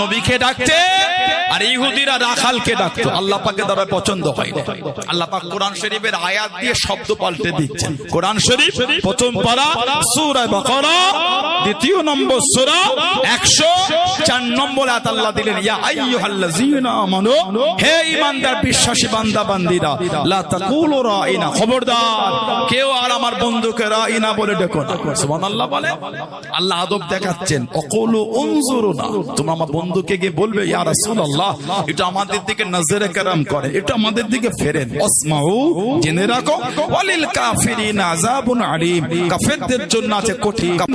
নবীকে ডাকতে আর ইহুদিরা রাখালকে ডাকতো। আল্লাহ পাকের দ্বারা পছন্দ হয় না। আল্লাহ পাক কোরআন শরীফের আয়াত দিয়ে শব্দ পাল্টে দিচ্ছেন। কোরআন শরীফ প্রথম পারা সূরা বাকারা, দ্বিতীয় নম্বর সূরা 104 নম্বর আয়াত আল্লাহ দিলেন, ইয়া আইয়ুহাল্লাযীনা আমানু, হে ঈমানদার বিশ্বাসী বান্দা বান্দীরা, লা তাকুলু রাইনা, খবরদার কেউ আর আমার বন্ধুকে রাইনা বলে ডেকো না। সুবহানাল্লাহ বলে আল্লাহ আদব দেখাচ্ছেন। অকুলু উনজুরুনা, তোমরা আমার বন্ধুকে গিয়ে বলবে ইয়া রাসূলুল্লাহ, এটা আমাদের দিকে নজরে করম করে, এটা আমাদের দিকে ফেরেন। ওয়াসমাউ, জেনে রাখো, ওয়ালিল কাফিরিনা আযাবুন আলীম, কাফেরদের জন্য আছে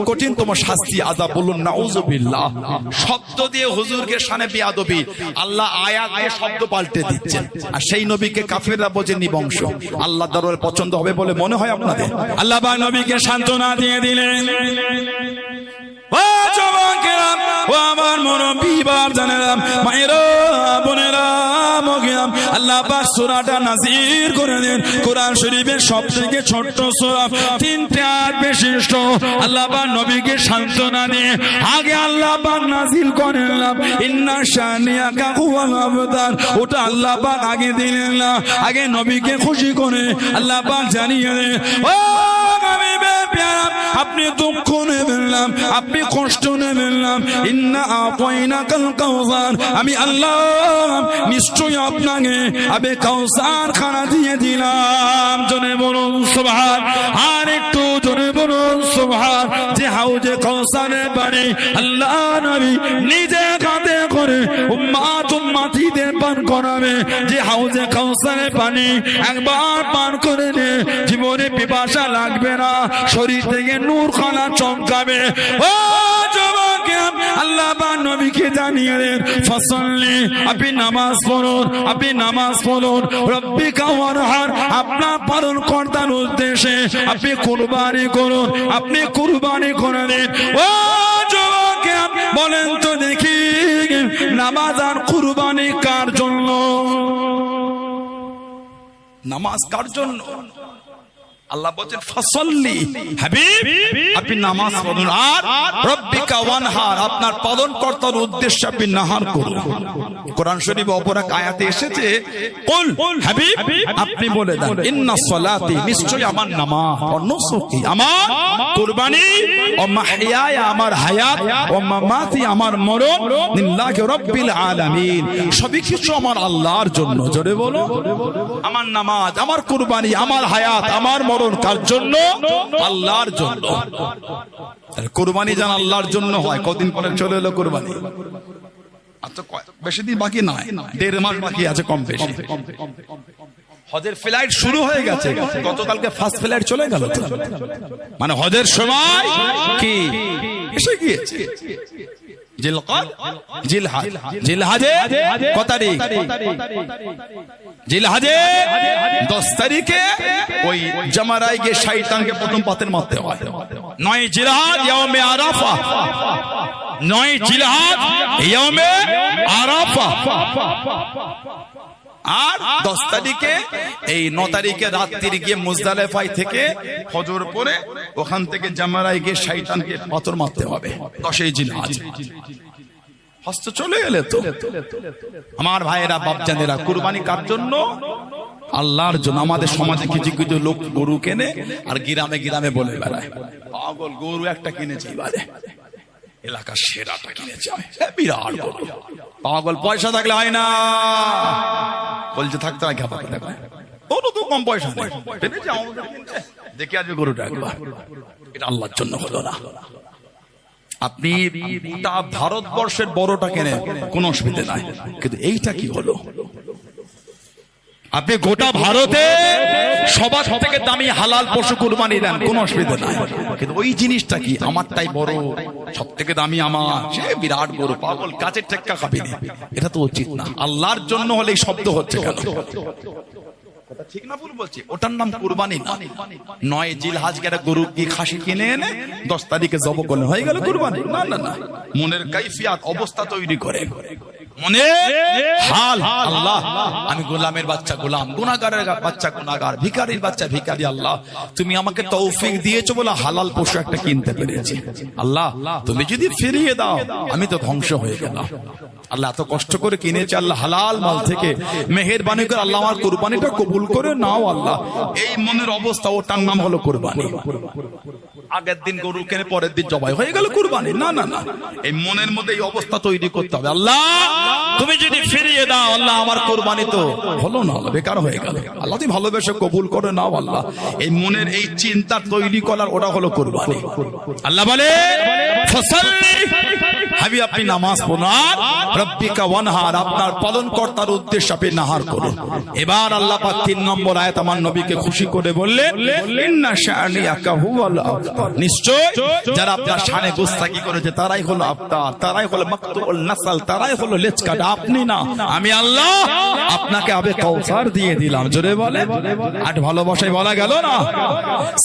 কঠিন তোমার শাস্তি, আযাব। বলুন নাউযুবিল্লাহ। শব্দ দিয়ে হুজুরকে শানে বিয়াদবি, আল্লাহ আয়াত দিয়ে শব্দ পাল্টে দিচ্ছেন। আর সেই নবীকে কাফেররা বোঝে নিবংশ। আল্লাহ দরবারে পছন্দ হবে বলে মনে হয় আপনাদের? আল্লাহ পাক নবীকে সান্ত্বনা দিয়ে দিলেন। ও যুবকেরা, ও আমার মুরব্বি বাপজানেরা, মায়েরা, বোনেরা, মগিয়াম, আল্লাহ পাক সূরাটা নাযিল করে দেন। কোরআন শরীফের সবথেকে ছোট্ট সূরা, 3টে আয়াত বিশিষ্ট। আল্লাহ পাক নবীকে সান্ত্বনা দিয়ে আগে আল্লাহ পাক নাযিল করেন ইন্না শানিয়াকা হুয়াল আবতার, ওটা আল্লাহ পাক আগে দিলেন না, আগে নবীকে খুশি করে আল্লাহ পাক জানিয়ে দেন, ও আপনি দুঃখ নেবেন না, আপনি কষ্ট নেবেন না, ইন্না আতাইনাকাল কাউসার, আমি আল্লাহ নিশ্চয়ই আপনাকে আবে কাউসার খানা দিয়ে দিলাম। জোরে বলুন সুবহান, আর একটু জোরে বলুন সুবহান। যে হাউজে কাউসারের পানি আল্লাহ নবী নিজে হাতে করে উম্মাতিদের পান করাবে। যে হাউজে কাউসারের পানি একবার পান করে নে, জীবনে পিপাসা লাগবে না, শরীর থেকে নূর খানা চমকাবে। ও যুবক, আল্লাহ পাক নবীকে জানিয়ে দেন, ফাসাল্লি, আপনি নামাজ পড়ুন, আপনি নামাজ পড়ুন, রব্বিকা ওয়ানহার, আপনার পালন কর্তার উদ্দেশ্যে আপনি কুরবানি করুন, আপনি কুরবানি করে দিন। ও যুবক, বলেন তো দেখি, নামাজ আর কুরবানি কার জন্য? নামাজ কার জন্য? আল্লাহ বলেন ফাসাল্লি, হাবিব আপনি নামাজ পড়ুন, আর রব্বিকা ওয়ানহার, আপনার পালনকর্তার উদ্দেশ্যে আপনি নাহার করুন। কোরআন শরীফে অপর এক আয়াতে এসেছে, কুল, হাবিব আপনি বলে দেন, ইন্না সলাতি, নিশ্চয়ই আমার নামাজ, ও নুসুকি, আমার কুরবানি, ও মাহইয়ায়া, আমার হায়াত, ও মামাতি, আমার মরণ, লিল্লাহি রাব্বিল আলামিন, সবই কিছু আমার আল্লাহর জন্য। জোরে বলো, আমার নামাজ, আমার কুরবানি, আমার হায়াত, আমার কার জন্য? আল্লাহর জন্য। কুরবানি যেন আল্লাহর জন্য হয়। কদিন পরে চলে এলো কুরবানি, আচ্ছা বেশি দিন বাকি নাই, 1.5 মাস বাকি আছে কম বেশি। হজের ফ্লাইট শুরু হয়ে গেছে, গতকালকে ফার্স্ট ফ্লাইট চলে গেল, মানে হজের সময় কি এসে গিয়েছে। জিলহাজে কত তারিখ? জিলহাজে 10 তারিখে ওই জামারায় গিয়ে শয়তানকে প্রথম পাতের মারতে হয়। 9 জিলহাজ ইয়াউমে আরাফা, 9 জিলহাজ ইয়াউমে আরাফা। আর 10 তারিখে, এই 9 তারিখে রাত্রি গিয়ে মুজদালিফায় থেকে ফজর পরে ওখান থেকে জামারায় গিয়ে শয়তানকে পাথর মারতে হবে। 10 জিলহাজ হস্ত চলে গেলে তো। আমার ভাইয়েরা, বাপজানেরা, কুরবানি কার জন্য? আল্লাহর জন্য। আমাদের সমাজে কিছু কিছু লোক গরু কেনে আর গ্রামে গ্রামে বলে বেড়ায়, পাগল গরু একটা কিনেছি, এবারে এলাকার সেরাটা কিনেছে, বিরাট গরু। পাগল, পয়সা থাকলে হয় না, বলছে থাকতে হয়, ঘাপা দেখায়, ওর তো কম পয়সা নেই, দেখে আসবে গরুটা একবার। এটা আল্লাহর জন্য হলো না। আপনি ভারতবর্ষের বড়টা কেনে কোন অসুবিধা নাই, কিন্তু এইটা কি হলো? আপনি গোটা ভারতে সবার থেকে দামি হালাল পশু কুরবানি দেন, কোনো অসুবিধা নাই। কিন্তু ওই জিনিসটা কি আমারটাই বড়, সব থেকে দামি আমার, সে বিরাট বড় পাগল কাছের টেক্কা খাবি না, এটা তো উচিত না। আল্লাহর জন্য হলে এই শব্দ হচ্ছে কেন? ঠিক না ভুল বলছি? ওটার নাম কুরবানি না। 9 জিলহজ একটা গরু কি খাসি কিনে এনে 10 তারিখে জব করলে হয়ে গেল কুরবানি? না না না, মনের কাইফিয়াত অবস্থা তৈরি করে, মনে হাল, আল্লাহ আমি গোলামের বাচ্চা গোলাম, গুনাহগারের বাচ্চা গুনাহগার, ভিখারির বাচ্চা ভিখারি, আল্লাহ তুমি আমাকে তৌফিক দিয়েছো বলে হালাল পশু একটা কিনতে পেরেছি। আল্লাহ তুমি যদি ফিরিয়ে দাও আমি তো ধ্বংস হয়ে গেলাম। আল্লাহ এত কষ্ট করে কিনেছে, আল্লাহ হালাল মাল থেকে মেহেরবানি করে আল্লাহ আমার কুরবানিটা কবুল করে নাও আল্লাহ। এই মনের অবস্থা, ওটার নাম হলো কুরবানি। আগের দিন গরু কিনে পরের দিন জবাই হয়ে গেল কুরবানি? না না না, এই মনের মধ্যে এই অবস্থা তৈরি করতে হবে। আল্লাহ তুমি যদি ফিরিয়ে দাও আল্লাহ আমার কুরবানি তো হলো না, বেকার হয়ে গেল। আল্লাহ তুমি ভালোবেসে কবুল করে নাও আল্লাহ। এই মনের এই চিন্তা তৈরি করার ওটা হলো কুরবানি। আল্লাহ বলে ফাসাল্লি, হাবিব আপনি নামাজ পড়ুন, রব্বিকা ওয়ানহার, আপনার পালনকর্তার উদ্দেশ্যে আপনি নাহার করুন। এবার আল্লাহ পাক 3 নম্বর আয়াত আমার নবীকে খুশি করে বললেন, ইন্না শানিয়াকা হুয়াল আবতার, নিশ্চয় যারা আপনার শানে গুস্তাখি করেছে তারাই হলো আবতার, তারাই হলো মাকতুল নাসল, তারাই হলো লেচকাটা, আপনি না। আমি আল্লাহ আপনাকে আবে কাউসার দিয়ে দিলাম। জোরে বলে, আর ভালোবাসায় বলা গেল না,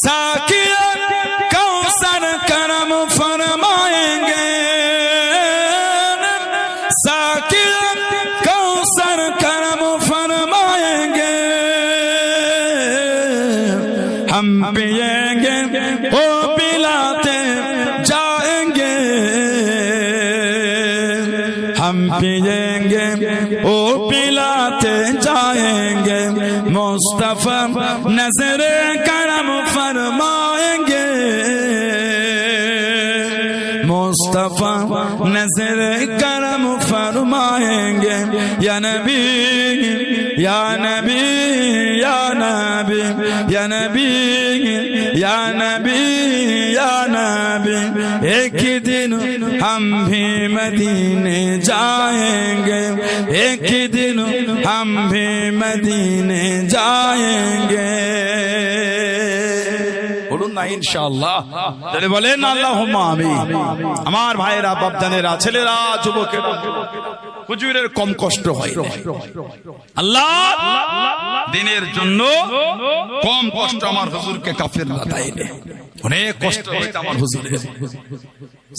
সাকিয়ান কাউসার করম ফরমায়েঙ্গে, साकियान कौसर करम फरमाएंगे, हम पिएंगे वो पिलाते जाएंगे, हम पिएंगे वो पिलाते जाएंगे, मुस्तफा नजर करम फरमाएंगे, मुस्तफा नजर करम फरमाएंगे, या नबी या नबी या नबी या नबी या नबी या नबी, एक दिन हम भी मदीने जाएंगे, एक दिन हम भी मदीने जाएंगे। বলুন না ইনশাআল্লাহ, তাহলে বলেন আল্লাহুম্মা আমিন। আমার ভাইয়েরা, বাপজানেরা, ছেলেরা, যুবকেরা, হুজুরের কম কষ্ট হয় না। আল্লাহ দিনের জন্য কম কষ্ট আমার হুজুরকে কাফেররা দেয়নি, অনেক কষ্ট হয়েছে আমার হুজুরের।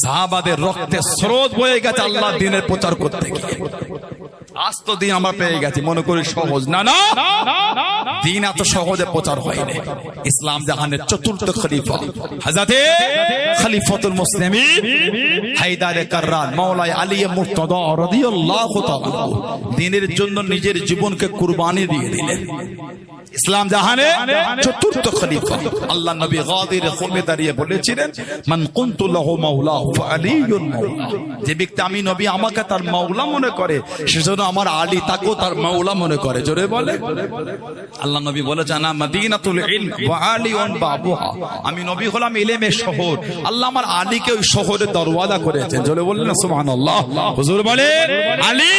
সাহাবাদের রক্তে স্রোত বয়ে গেছে আল্লাহ দিনের প্রচার করতে গিয়ে। আজ তো দিন আমরা পেয়ে গেছি, মনে করি সহজ, না না, দিন এত সহজে প্রচার হয়নি। ইসলাম জাহানের চতুর্থ খলিফা হযরতে খলিফাতুল মুসলিমিন হায়দার কাররান মাওলাই আলী মুর্তদা রাদিয়াল্লাহু তাআলা দিনের জন্য নিজের জীবনকে কুরবানি দিয়ে দিলেন। ইসলাম জাহানে চতুর্থ খলিফা আল্লাহ নবী গাদির খুমে দাঁড়িয়ে বলেছিলেন, মান কুনতু লাহু মাওলা ফাআলিয়ুন মাওলা, যে ব্যক্তি আমি নবী আমাকে তার মাওলা মনে করে সেজন্য আমার আলী তাকেও তার মাওলা মনে করে। জোরে বলে, আল্লাহ নবী বলেছেন, আনা মদিনাতুল ইলম ওয়া আলিউন বাবুহা, আমি নবী হলাম ইলমের শহর, আল্লাহ আমার আলীকে ওই শহরের দরওয়াজা করেছেন। জোরে বললেন সুবহানাল্লাহ। হুজুর বলেন, আলী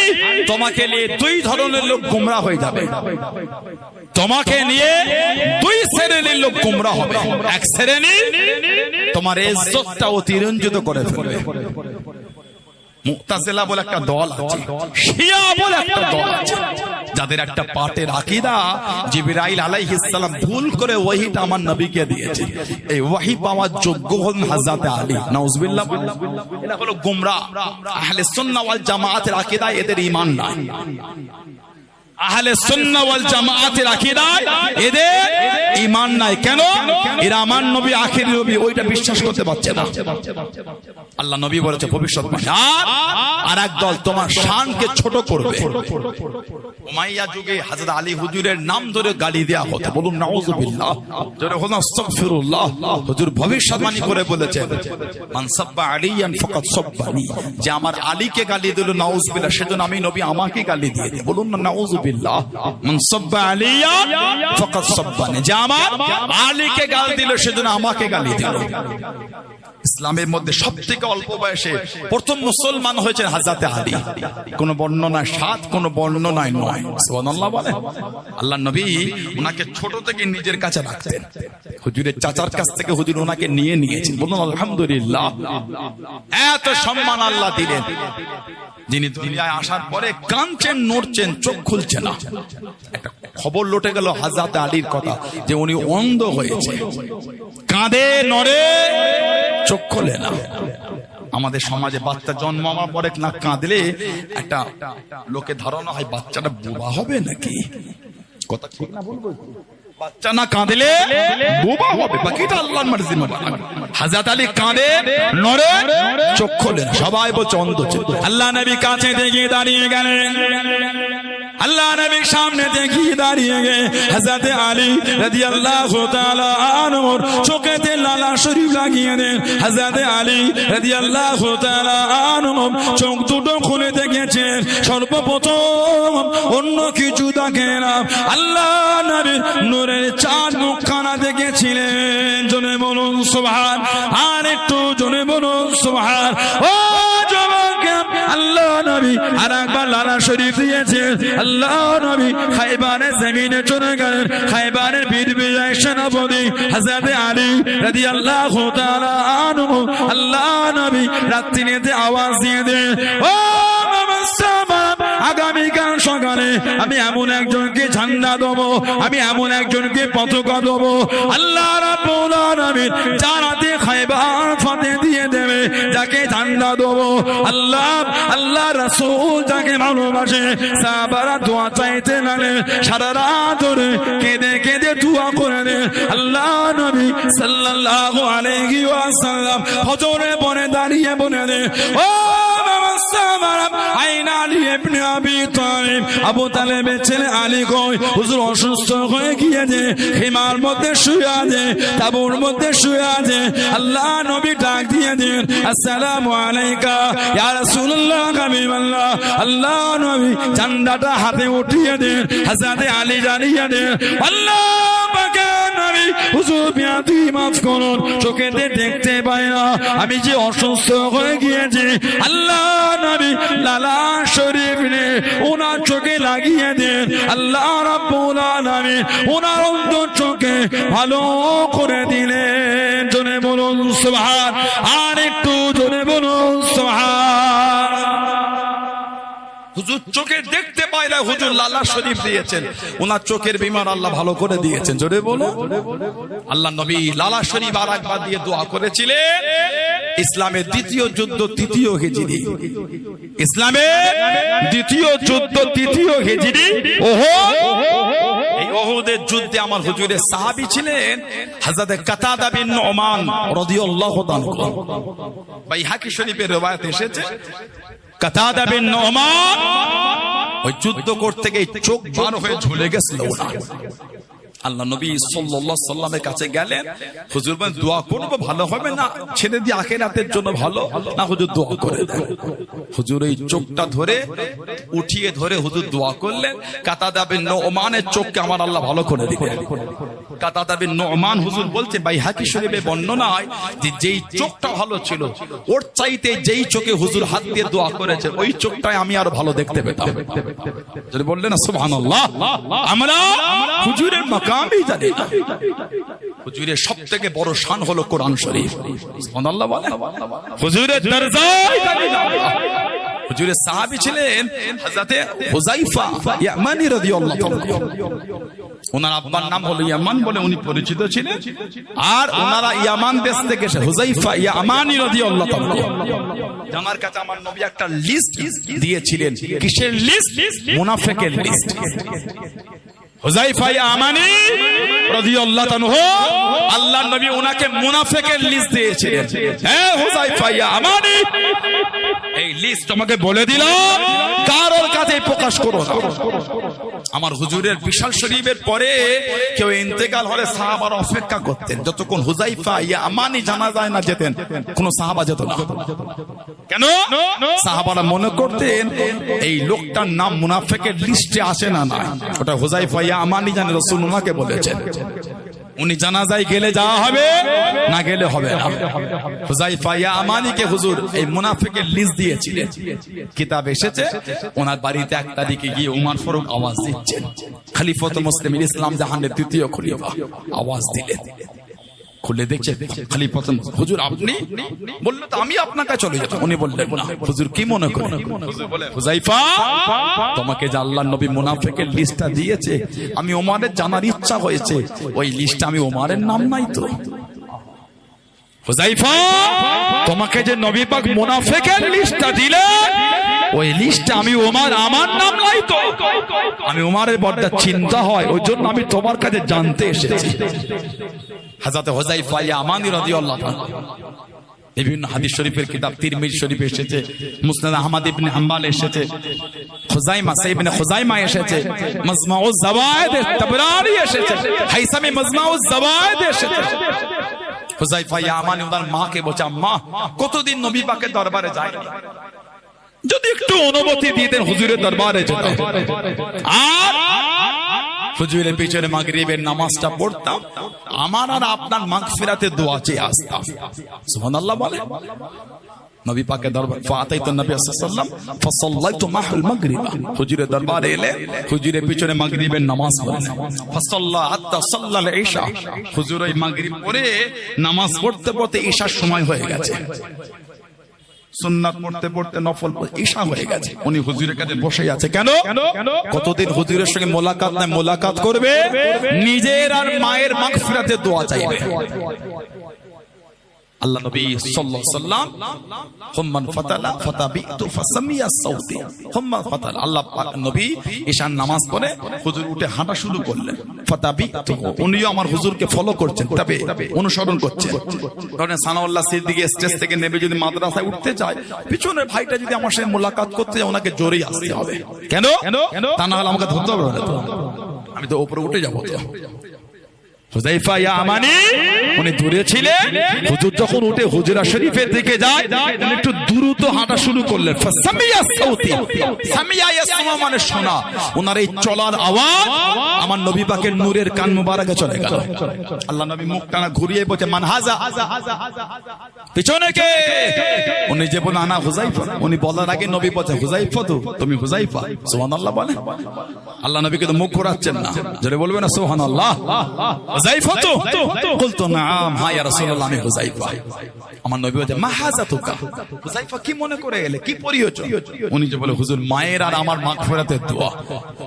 তোমাকে নিয়ে 2 ধরনের লোক গোমরা হয়ে যাবে, তোমাকে নিয়ে 2 শ্রেণীর লোক গোমরা হবে। এক শ্রেণী তোমার ইজ্জতটা অতিরঞ্জিত করে ফেলবে। মুতাজিলা বলে একটা দল আছে, শিয়া বলে একটা দল আছে, যাদের একটা পাটের আকীদা জিবরাইল আলাইহিস সালাম ভুল করে ওহীটা আমার নবীকে দিয়েছে। এই ওহী পাওয়ার যোগ্য হলেন হযরত আলী, নাউজুবিল্লাহ। এটা হলো গোমরা। আহলে সুন্নাহ ওয়াল জামাআতের আকীদা এদের ঈমান নাই। আহলে সুন্নাহ ওয়াল জামাআতের আকীদায় এদের ঈমান নাই। কেন? এরা আমার নবী আখির নবী ওইটা বিশ্বাস করতে পারছে না। আল্লাহ নবী বলেছে ভবিষ্যৎবাণী। আর এক দল তোমার শানকে ছোট করবে। উমাইয়া যুগে হযরত আলী হুজুরের নাম ধরে গালি দেয়া হতো, বলুন নাউজুবিল্লাহ, জোরে বলুন আস্তাগফিরুল্লাহ। হুজুর ভবিষ্যৎবাণী করে বলেছেন, মান সাব্বা আলিয়ান ফাকাদ সাব্বানি, যে আমার আলীকে গালি দিল নাউজুবিল্লাহ সেজন্য আমি নবী আমাকে গালি দিয়ে দিই। বলুন না নাউজুবিল্লাহ। মান সাব্বা আলিয়ান ফাকাদ সাব্বানি, যে আমার আলীকে গাল দিল সেজন্য আমাকে গালি দিল। ইসলামের মধ্যে সবথেকে অল্প বয়সে প্রথম মুসলমান হয়েছেন হযরতে আলী। কোন বর্ণনায় 7, কোন বর্ণনায় 9। সুবহানাল্লাহ বলেন। আল্লাহর নবী ওনাকে ছোট থেকে নিজের কাছে রাখতেন। হুজুরের চাচার কাছ থেকে হুজুর ওনাকে নিয়েছেন। বলুন আলহামদুলিল্লাহ। এত সম্মান আল্লাহ দিলেন, যিনি দুনিয়ায় আসার পরে কাঁদছেন, নড়ছেন, চোখ খুলছে না। একটা খবর লটে গেল হযরতে আলীর কথা, যে উনি অন্ধ হয়েছে, কাঁদে, নড়ে, চোখ খোলে না। আমাদের সমাজে বাচ্চা জন্মানোর পরে না কাঁদলে একটা লোকে ধারণা হয় বাচ্চাটা বোবা হবে নাকি। কথা ঠিক না বলবো? বাচ্চা না কাঁদলে বোবা হবে, বাকিটা আল্লাহর মার্জি। হযরত আলী কাঁদে, নড়ে, চোখ খোলে না। সবাই বলছে অন্ধ। আল্লাহ নবী কাছে দেখে দাঁড়িয়ে গেলেন। আল্লাহ নবীর সামনে দেখিয়ে দাঁড়িয়ে গে হযরত আলী রাদিয়াল্লাহু তাআলা আনহুর চোখেতে লালা শরীফ লাগিয়ে দেন। হযরত আলী রাদিয়াল্লাহু তাআলা আনহু চোখ দুটো খুলে দেখেছেন। সর্বপ্রথম অন্য কিছু দেখে না, আল্লাহ নবীর নূরের চাঁদ মুখখানা দেখেছিলেন। জোরে বলুন সুবহান। আর একটু জোরে বলুন সুবহান। ও যুবক, আল্লাহ নবী আর একবার লালা শরীফ দিয়েছেন। আল্লাহ নবী খায়বারের জমিনে চলে গেলেন। খায়বারের বীর বিজয় সেনাপতি হযরত আলী রাদিয়াল্লাহু তাআলা আনহু আল্লাহ নবী রাত্রিতে আওয়াজ দিয়ে দেন, ও আগামীকাল সকালে আমি এমন একজনকে ঝান্ডা দেবো, আমি এমন একজনকে পতাকা দেবো, আল্লাহ রাব্বুল আলামিন জান্নাতে খায়বার ফতে দিয়ে দেবে, যাকে ঝান্ডা দেবো। আল্লাহ রাসূল যাকে ভালোবাসে, সাহাবারা দোয়া চাইতে লাগলেন। সারা রাত ধরে কেঁদে কেঁদে দোয়া করে দেন। আল্লাহ নবী সাল্লাল্লাহু আলাইহি ওয়াসাল্লাম ফজরে পরে দাঁড়িয়ে বলে দেন, ও আবু তালেবের ছেলে আলী কই? হুজুর অসুস্থ হয়ে গিয়েছে, হিমার মধ্যে শুয়ে আছে, তাঁবুর মধ্যে শুয়ে আছে। আল্লাহ নবী ডাক দিয়ে দেন, আসসালামু আলাইকা ইয়া রাসূলুল্লাহ হাবিবাল্লাহ। আল্লাহ নবী ঝান্ডাটা হাতে উঠিয়ে দেন। হযরত আলী জানিয়ে দেন, আল্লাহ নবী হুজুর বিয়াদি মাফ করুন, চোখেতে দেখতে পাই না, আমি যে অসুস্থ হয়ে গিয়েছি। আল্লাহ নবী লালা শরীফ নে ওনার চোখে লাগিয়ে দেন। আল্লাহ রাব্বুল আলামিন ওনার অন্তর চোখে ভালো করে দিলেন। জোরে বলুন সুবহান। আর একটু জোরে বলুন সুবহান। হুজুর চোখে দেখতে পায় না, হুজুর লালা শরীফ দিয়েছেন, ওনার চোখের বিমার আল্লাহ ভালো করে দিয়েছেন। জোরে বলো। আল্লাহ নবী লালা শরীফ আর একবার দিয়ে দোয়া করেছিলেন। ইসলামের দ্বিতীয় যুদ্ধ 3য় হিজরি, ইসলামের দ্বিতীয় যুদ্ধ 3য় হিজরি ওহদ। এই ওহদের যুদ্ধে আমার হুজুরের সাহাবী ছিলেন হযরত কাতাদা বিন নুমান রাদিয়াল্লাহু তাআলা। বাইহাকি শরীফের রওয়ায়াত এসেছে, কাতাদা বিন নুমান ওই যুদ্ধ করতে গিয়ে চোখ বার হয়ে ঝুলে গেছিল। আল্লাহ নবী সাল্লাল্লাহু আলাইহি সাল্লামের কাছে গেলেন, হুজুর বলেন দোয়া করব, ভালো হবে না? ছেড়ে দিয়ে আখিরাতের জন্য ভালো না? হুজুর দোয়া করে দেন। হুজুর এই চোখটা ধরে উঠিয়ে ধরে হুজুর দোয়া করলেন। কাতাদা বিন নুমানের চোখকে আমার আল্লাহ ভালো করে দিলেন। কাতাদা বিন নুমান হুজুর বলছে, বাইহাকি শরীফে বর্ণনায় যে যেই চোখটা ভালো ছিল, ওর চাইতে যেই চোখে হুজুর হাত দিয়ে দোয়া করেছে, ওই চোখটাই আমি আরো ভালো দেখতে পেতাম। যদি বললেন না সুবহানাল্লাহ। আমরা হুজুরের মাকামই জানি না। হুজুরের সবথেকে বড় শান হলো কোরআন শরীফ। সুবহানাল্লাহ বলেন। হুজুরের দরজাই জানি না। হুজুরের সাহাবী ছিলেন হযরত হুযায়ফা ইয়ামানি রাদিয়াল্লাহু তাআলা। ওনার আব্বার নাম হলো ইয়ামান বলে উনি পরিচিত ছিলেন। আর ওনারা ইয়ামান দেশ থেকে এসে হুযায়ফা ইয়ামানি রাদিয়াল্লাহু তাআলা, জানার কাছে আমার নবী একটা লিস্ট দিয়েছিলেন। কিসের লিস্ট? মুনাফিকের লিস্ট। হুযায়ফা ইয়ামানি রাদিয়াল্লাহু তাআলা, আল্লাহর নবী ওনাকে মুনাফিকের লিস্ট দিয়েছিলেন। হ্যাঁ হুযায়ফা ইয়ামানি, এই লিস্ট তোমাকে বলে দিলাম, কারোর কাছে প্রকাশ করো না। আমার হুজুরের বিশাল শরীফের পরে কেউ ইন্তেকাল হলে সাহাবারা অপেক্ষা করতেন যতক্ষণ হুযায়ফা ইয়ামানি জানাজায় না যেতেন, কোন সাহাবা যেত না। কেন? সাহাবারা মনে করতেন এই লোকটার নাম মুনাফিকের লিস্টে আসে না, না ওটা হুযায়ফা ইয়ামানি জানে রাসূল ওনাকে বলেছেন, উনি জানাজায় গেলে যাওয়া হবে, না গেলে হবে না। হুযায়ফা ইয়ামানিকে হুজুর এই মুনাফিকের লিস্ট দিয়েছিলেন, কিতাব এসেছে। ওনার বাড়িতে এক তারিখে গিয়ে উমর ফারুক আওয়াজ দিচ্ছেন, খলিফাতুল মুসলিমিন ইসলাম জাহানের দ্বিতীয় খলিফা আওয়াজ দিলেন। খুলে দেখছে খলিফাতুল, হুজুর আপনি? বলল তো আমি আপনার কাছে চলে যাব। উনি বললেন না। হুজুর কি মনে করেন? হুজুর বলে, হুযায়ফা তোমাকে যে আল্লাহর নবী মুনাফিকের লিস্টটা দিয়েছে, আমি ওমরের জানার ইচ্ছা হয়েছে, ওই লিস্টে আমি ওমরের নাম নাই তো। হুযায়ফা তোমাকে যে নবী পাক মুনাফিকের লিস্টটা দিলেন, ওই লিস্টে আমি ওমর, আমার নাম নাই তো। আমি ওমরের বড় চিন্তা হয়, ওই জন্য আমি তোমার কাছে জানতে এসেছি। হযরত হুযায়ফা ইয়ামানি রাদিয়াল্লাহু তাআলা বিভিন্ন হাদিস শরীফের কিতাব তিরমিজি শরীফে এসেছে, মুসনাদ আহমদ ইবনে হাম্বল এসেছে, খুজাইমা ইবনে খুজাইমা এসেছে, মাজমাউজ যাওয়ায়েদ তাবরানি এসেছে, হাইসামি মাজমাউজ যাওয়ায়েদ এসেছে। হুযায়ফা ইয়ামানি ওনার মাকে বলছে, আম্মা কতদিন নবী পাকের দরবারে যায়নি, যদি একটু অনুমতি দিতেন হুজুরের দরবারে যেতাম, আর হুজুরের পিছনে মাগরিবের নামাজটা পড়তাম, আমার আর আপনার মাগফিরাতে দোয়া চেয়ে আসতাম। সুবহানাল্লাহ বলে। নবী পাকের দরবার ফাতাইতু নবী সাল্লাল্লাহু আলাইহি ওয়াসাল্লাম ফাসাল্লাইতু মা'আল মাগরিব, হুজুরের দরবারে এলে হুজুরের পিছনে মাগরিবের নামাজ পড়লেন। ফাসাল্লা হাত্তা সাল্লাল ইশা, হুজুর ওই মাগরিব পড়ে নামাজ পড়তে পড়তে ইশার সময় হয়ে গেছে, সুন্নাত পড়তে পড়তে নফল ইশা হয়ে গেছে। উনি হুজুরের কাছে বসে আছে। কেন? কতদিন হুজুরের সঙ্গে মোলাকাত নাই, মোলাকাত করবে, নিজের আর মায়ের মাগফিরাতের দোয়া চাইবে। আল্লাহ নবী সাল্লাল্লাহু আলাইহি ওয়াসাল্লাম হুম্মান ফাতালা ফাতাবিতু ফাসামিয়া সাউতি হুম্মান ফাতালা, আল্লাহ পাক নবী ঈশার নামাজ পড়ে হুজুর উঠে হাঁটা শুরু করলেন। ফাতাবিতু, উনিও আমার হুজুরকে ফলো করছেন, তবে অনুসরণ করছেন। ধরেন সানাউল্লাহ সিদ্দিকী স্টেজ থেকে নেমে যদি মাদ্রাসায় উঠতে চায়, পিছনের ভাইটা যদি আমার সাথে মোলাকাত করতে যায়, ওনাকে জোরেই আসতে হবে। কেন? তা না হলে আমাকে ধরতে হবে না তো, আমি তো উপরে উঠে যাবো। তো হুযায়ফা ইয়ামানি উনি দূরে ছিলেন, হুজুর যখন উঠে হুজরা শরীফের দিকে যায়, একটু দ্রুত হাঁটা শুরু করলেন। ফাসামিয়া সাউতি, সামিয়া ইয়াসমা মানে শোনা, ওনার এই চলার আওয়াজ আমার নবী পাকের নূরের কান মুবারকে চলে গেল। আল্লাহ নবী মুখ টানা ঘুরিয়ে বলছে, মান হাজা, পিছনে কে? উনি যে বলেন আনা হুযায়ফা, উনি বলার আগে নবী বলছে, হুযায়ফা তো, তুমি হুযায়ফা। সুবহানাল্লাহ বলে। আল্লাহ নবীকে তো মুখ ঘোরাচ্ছেন না, জোরে বলবেন না সুবহানাল্লাহ। হুযায়ফা তো? বলতো নাম, হ্যাঁ ইয়া রাসূলুল্লাহ আমি হুযায়ফা। আমার নবী বলে, মা হাযাতুকা, হুযায়ফা কি মনে করে এলে, কি পরিচয়? উনি যে বলে, হুজুর মায়ের আর আমার মাগফিরাতের দোয়া।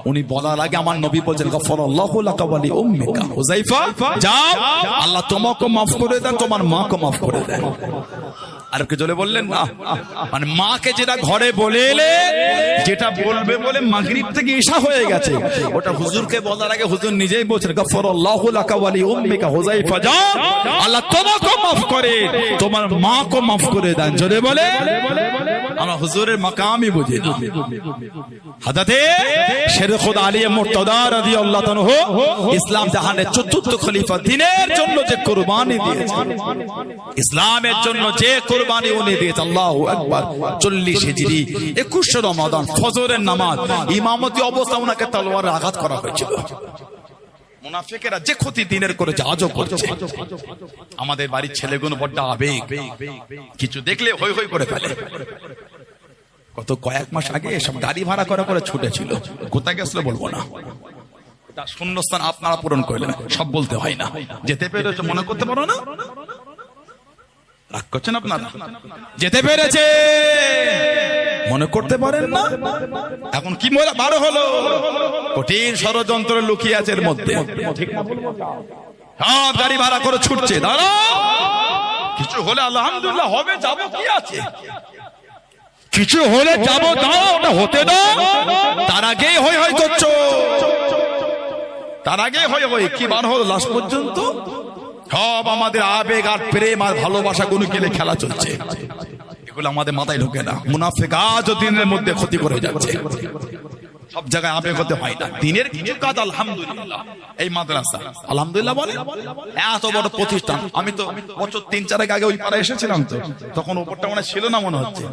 উনি বলার আগে আমার নবী বলেন, গফরাল্লাহু লাকা ওয়া লি উম্মিকা, হুযায়ফা যাও, আল্লাহ তোমাকে maaf করে দেন, তোমার মাকে maaf করে দেন। আর কে জলে বললেন না, মানে মাকে যেটা ঘরে বলে এলে, যেটা বলবে বলে মাগরিব থেকে ঈশা হয়ে গেছে, ওটা হুজুরকে বলার আগে হুজুর নিজেই বলছেন, গফরাল্লাহু লাকা ওয়া লি উম্মিকা, হুযায়ফা যাও, আল্লাহ তোমাকে maaf করে, তোমার মাকে maaf করে দেন। জোরে বলে। আমরা হুজুরের মাকামই বুঝি না। হযরতে শের খুদা আলী মুর্তদা রাদিয়াল্লাহু তাআলা ইসলাম জাহানের চতুর্থ খলিফা, দিনের জন্য যে কুরবানি দিয়েছেন, ইসলামের জন্য যে কুরবানি উনি দিয়েছেন, আল্লাহু আকবার। 40 হিজরি 21 রমাদান ফজরের নামাজ ইমামতি অবস্থা ওনাকে তলোয়ারে আঘাত করা হয়েছিল। মুনাফিকেরা যে ক্ষতি দিনের করেছে, আজও করছে। আমাদের বাড়ির ছেলেগুলো বড্ড আবেগ, কিছু দেখলে হই হই করে ফেলে। কত কয়েক মাস আগে সব গাড়ি ভাড়া করে ছুটেছিল, কোথায় গেছিল বলবো না, শূন্যস্থান আপনারা পূরণ করলেন, সব বলতে হয় না। যেতে পেরেছে মনে করতে পারো না, রাগ করছেন আপনারা? যেতে পেরেছে মনে করতে পারেন না? এখন কি বারো হলো, কঠিন ষড়যন্ত্র লুকিয়ে আছে এর মধ্যে। সব গাড়ি ভাড়া করে ছুটছে, দাঁড়া কিছু হলে আলহামদুলিল্লাহ হবে, যাবো, কি আছে, কিছু হলে যাবো, দাও ওটা হতে দাও। তার আগেই হই হই করছো, তার আগে হই হই, কি বার হলো লাস্ট পর্যন্ত? সব আমাদের আবেগ আর প্রেম আর ভালোবাসা গুলো গেলে খেলা চলছে, এগুলো আমাদের মাথায় ঢোকে না। মুনাফিক আজও দিনের মধ্যে ক্ষতি করে যাচ্ছে। সব জায়গায় আবেগ হতে হয় না, দিনের কিছু কাজ আলহামদুলিল্লাহ। এই মাদ্রাসা আলহামদুলিল্লাহ বলে এত বড় প্রতিষ্ঠান। আমি তো বছর 3-4 আগে ওই পাড়ায় এসেছিলাম, তো তখন উপরটা মনে ছিল না, মনে হচ্ছে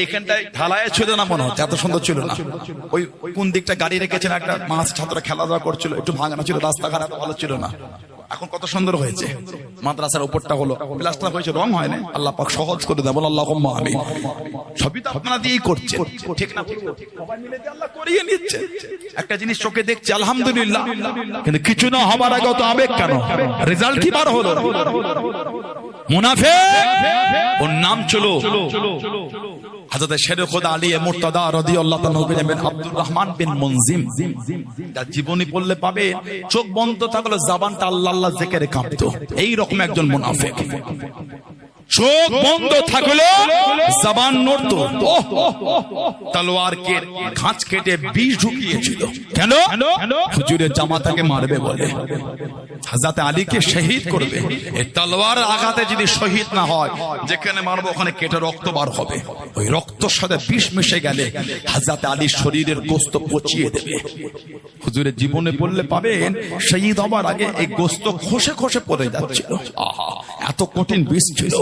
এইখানটায় ঢালায় ছিল না, মনে হচ্ছে এত সুন্দর ছিল না। ওই কোন দিকটা গাড়ি রেখেছেন, একটা মাছ ছাত্র খেলাধুলা করছিল, একটু ভাঙানো ছিল, রাস্তাঘাট এত ভালো ছিল না। এখন কত সুন্দর হয়েছে মাদ্রাসার উপরটা, হলো প্লাস্টার হয়েছে, রং হয় না। আল্লাহ পাক সহজ করে দেয়, বলো আল্লাহুম্মা আমিন। সবই তো আপনারা দিয়েই করছেন, ঠিক না? সবাই মিলে দিয়ে আল্লাহ করিয়ে নিচ্ছে। একটা জিনিস চোখে দেখছি আলহামদুলিল্লাহ, কিন্তু কিছু না হবার আগে তো আবেগ কেন? রেজাল্ট কি বার হলো? মুনাফিক, ওর নাম ছিল হযরত শের খোদা আলী মুর্তদা রাদিয়াল্লাহু তাআলা বিন আব্দুর রহমান বিন মুনজিম। তার জীবনী পড়লে পাবে চোখ বন্ধ থাকলে জবানটা আল্লাহ আল্লাহ জিকিরে কাঁপতো। এই রকম একজন মুনাফিক, চোখ বন্ধ থাকলে জবান নড়তো। তলোয়ার কে ঘাঁচ কেটে বিষ ঢুকিয়েছিল, কেন? হুজুরের জামাতাকে মারবে বলে, হযরত আলীকে শহীদ করবে। এই তলোয়ার আঘাতে যদি শহীদ না হয়, যেখানে মারবো ওখানে কেটে রক্ত বার হবে। ওই রক্তের সাথে বিষ মিশে গেলে হযরত আলীর শরীরের গোশত পচিয়ে দেবে। হুজুরের জীবনে পড়লে পাবেন শহীদ হবার আগে এই গোশত খসে খসে পড়ে যাচ্ছিল। আহা, এত কঠিন বিষ ছিল।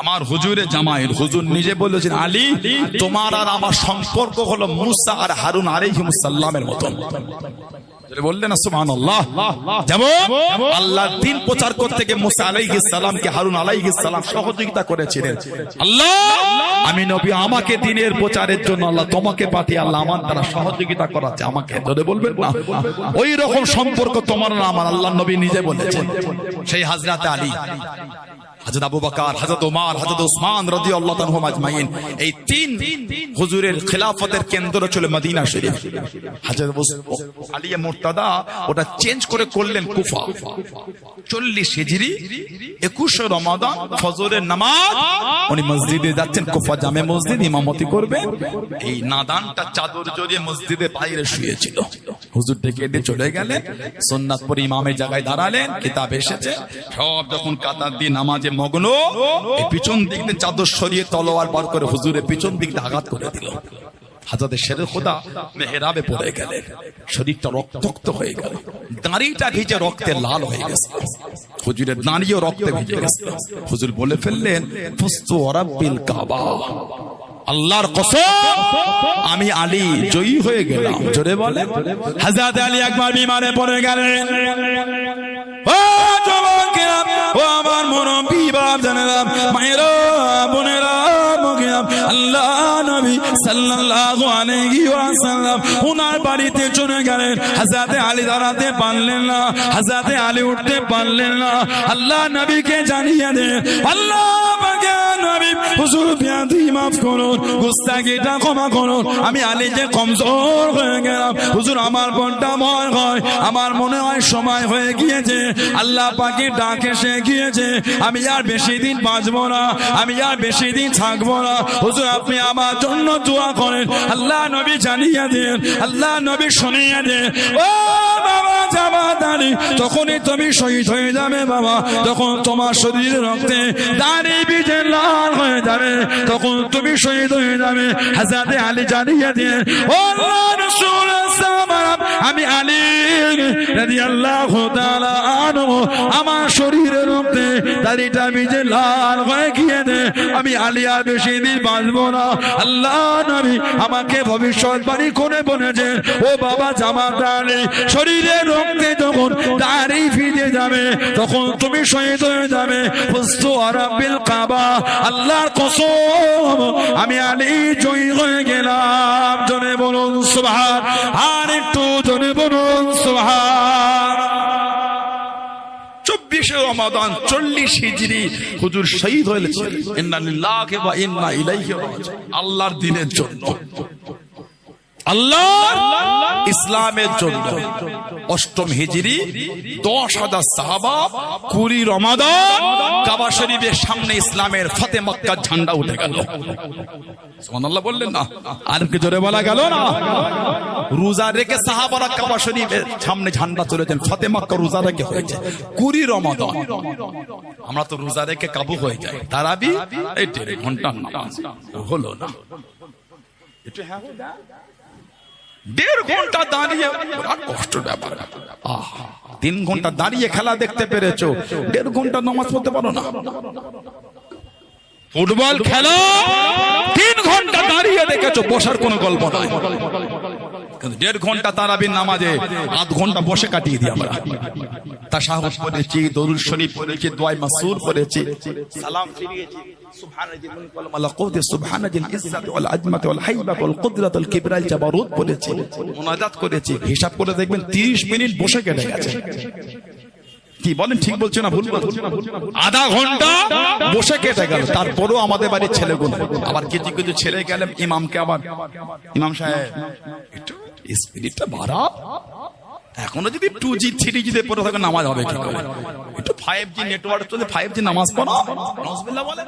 আমার হুজুরের জামাই হুজুর নিজে বলেছেন, আলী তোমার আর আমার সম্পর্ক হলো মুসা আর হারুন আলাইহিস সালামের মতন। বললেন না সুবহানাল্লাহ? যেমন আল্লাহর দ্বীন প্রচার করতে গিয়ে মুসা আলাইহিস সালামকে হারুন আলাইহিস সালাম সহযোগিতা করেছিলেন। আল্লাহ আমি নবী, আমাকে দ্বীনের প্রচারের জন্য আল্লাহ তোমাকে পাঠিয়ে আল্লাহ আমার দ্বারা সহযোগিতা করাচ্ছে আমাকে, ধরে বলবেন না? ওই রকম সম্পর্ক তোমার না আমার, আল্লাহ নবী নিজে বলেছেন। সেই হযরত আলী, হযরত আবু বকর, হযরত ওমর, হযরত উসমান রাদিয়াল্লাহু আনহুম আজমাইন, এই তিন হুজুরের খেলাফতের কেন্দ্র ছিল মদিনা শরীফ। হযরত আলী মুর্তদা ওটা চেঞ্জ করে করলেন কুফা। 40 হিজরি 21 রমাদান ফজরের নামাজ উনি মসজিদে যাচ্ছেন, কুফা জামে মসজিদ, ইমামতি করবেন। এই নাদানটা চাদর জড়িয়ে মসজিদের বাইরে শুয়েছিল। হুজুর ডেকে দিয়ে চলে গেলেন, সুন্নাত পড়ে ইমামের জায়গায় দাঁড়ালেন, কিতাব এসেছে। সব যখন কাতার দিয়ে নামাজে মগ্ন, এই পিছন দিক দিয়ে চাদর সরিয়ে তলোয়ার বার করে হুজুরের পিছন দিক দিয়ে আঘাত করে দিল। হযরত শের খোদা মেহরাবে পড়ে গেলেন, শরীরটা রক্তাক্ত হয়ে গেল, দাড়িটা ভিজে রক্তে লাল হয়ে গেছে, হুজুরের দাড়িও রক্তে ভিজে গেছে। হুজুর বলে ফেললেন, ফুস্তু রাব্বিল কাবা, আল্লাহর কসম আমি আলী জয়ী হয়ে গেলাম। জোরে বলে। হযরত আলী একবার বিমানে পড়ে গেলেন। ও যুবকেরা, ও আমার মুরব্বি বাপজানেরা, মায়েরা, বোনেরা, আল্লাহ নবী সাল্লাল্লাহু আলাইহি ওয়াসাল্লাম উনার বাড়িতে চলে গেলেন। হযরত আলী দাঁড়াতে পারলেন না, হযরত আলী উঠতে পারলেন না। আল্লাহ নবীকে জানিয়ে দেন, আল্লাহ পাকের নবী হুজুর বিয়াদি মাফ করুন, গুস্তাখিটা ক্ষমা করুন, আমি আলী যে কমজোর হয়ে গেলাম হুজুর, আমার বড়টা ভয় হয়, আমার মনে হয় সময় হয়ে গিয়েছে, আল্লাহ পাকের ডাক এসে গিয়েছে, আমি আর বেশি দিন বাঁচবো না, আমি আর বেশি দিন থাকবো না। হুজুর আপনি আমার জন্য দোয়া করেন। আল্লাহ নবী জানিয়ে দেন, আল্লাহ নবী শুনিয়ে দেন, ও বাবা জামাত আলী, তখনই তুমি শহীদ হয়ে যাবে বাবা, তখন তোমার শরীরে রক্তে দাড়ি ভিজে লাল হয়ে যাবে, তখন তুমি শহীদ হয়ে যাবে। হযরত আলী জানিয়ে দেন, ও আল্লাহর রাসূল আমি আলী রাদিয়াল্লাহু তাআলা আনহু, আমার শরীরে রক্তে দাড়িটা ভিজে লাল হয়ে গিয়েছে, আমি আলী আর বেশি দিন বাঁচবো না। আল্লাহ নবী আমাকে ভবিষ্যৎবাণী করে বলেছেন, ও বাবা জামাত আলী, শরীরে রক্তে যখন দাড়ি ভিজে যাবে তখন তুমি শহীদ হয়ে যাবে। ফুস্তু রাব্বিল কাবা, আল্লাহর কসম আমি আলী জয়ী হয়ে গেলাম। জোরে বলুন সুবহান, আর একটু জোরে বলুন সুবহান। 24 রমাদান 40 হিজরি হুজুর শহীদ হয়েছেন। ইন্না লিল্লাহি ওয়া ইন্না ইলাইহি রাজিউন। আল্লাহর দ্বীনের জন্য, আল্লাহ ইসলামের জন্য। 8 হিজরি 10,000 সাহাবা 20 রমাদান কাবা শরীফের সামনে ইসলামের ফতে মক্কার ঝান্ডা উঠে গেল। সুবহানাল্লাহ বললেন না? আর কি জোরে বলা গেল না? রোজা রেখে সাহাবারা কাবা শরীফের সামনে ঝান্ডা তুলেছেন, ফতে মক্কা রোজা রেখে হয়েছে 20 রমাদান। আমরা তো রোজা রেখে কাবু হয়ে যাই, তারাবি এই 1.5 ঘন্টার নামাজ হলো না। একটু হ্যাঁ 1.5 ঘন্টা দাঁড়িয়ে, কষ্টের ব্যাপার। 3 ঘন্টা দাঁড়িয়ে খেলা দেখতে পেরেছো, 1.5 ঘন্টা নামাজ পড়তে পারো না? ফুটবল খেলা 3 ঘন্টা দাঁড়িয়ে দেখেছো, বসার কোনো গল্প নয়। 1.5 ঘন্টা তারাবির নামাজে 8 ঘন্টা বসে কাটিয়ে দিই আমরা। তাশাহুদ পড়েছি, দরুদ শরীফ পড়েছি, দোয়া মাসুর পড়েছি, সালাম ফিরিয়েছি, সুবহানাল্লাহি ওয়াল মালাকুতি সুবহানাল্লাহিল ইজ্জাতি ওয়াল আজমাতি ওয়াল হাইবাতি ওয়াল কুদরাতি ওয়াল কিবরিয়াল জাবারুত পড়েছি, মুনাজাত করেছি। হিসাব করে দেখবেন 30 মিনিট বসে কেটে গেছে। কি বলেন, ঠিক বলছো না ভুল বলছো? আধা ঘন্টা বসে কেটে গেল। তারপরেও আমাদের বাড়ির ছেলেগুলো আবার কিছু কিছু ছেলে গেলেন ইমামকে, আবার ইমাম সাহেব একটু স্পিরিটটা বাড়া, এখনো যদি 2G 3G তে পড়ে থাকে নামাজ হবে কি করে? একটু 5G নেটওয়ার্ক চলে, 5G নামাজ পড়ো। নাউজুবিল্লাহ বলে,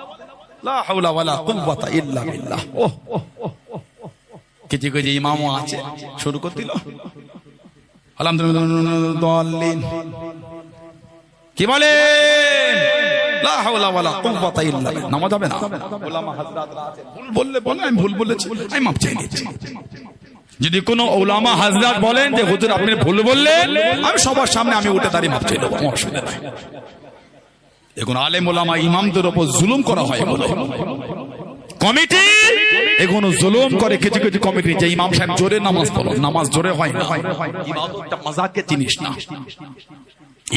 লা হাওলা ওয়ালা কুওয়াতা ইল্লা বিল্লাহ। কিছু কিছু ইমামও আছে, শুরু করে দিল আলহামদুলিল্লাহ, কি বলে লা হাওলা ওয়ালা কুওয়াতা ইল্লা বিল্লাহ, নামাজ হবে না। উলামা হযরতরা আছে, ভুল বললে বলেন আমি ভুল বলেছি, আমি মাপ চাই নিচ্ছি। যদি কোন উলামা হযরত বলেন যে হুজুর আপনি ভুল বললেন, আমি সবার সামনে আমি উঠে দাঁড়িয়ে মাপ চাই দেবো, অসুবিধা নাই। এখন আলেম উলামা ইমামদের উপর জুলুম করা হয় বলে কমিটি এখনো জুলুম করে। কিছু কিছু কমিটি যে ইমাম সাহেব জোরে নামাজ পড়ো, নামাজ জোরে হয় না। ইবাদতটা মজাকের জিনিস না,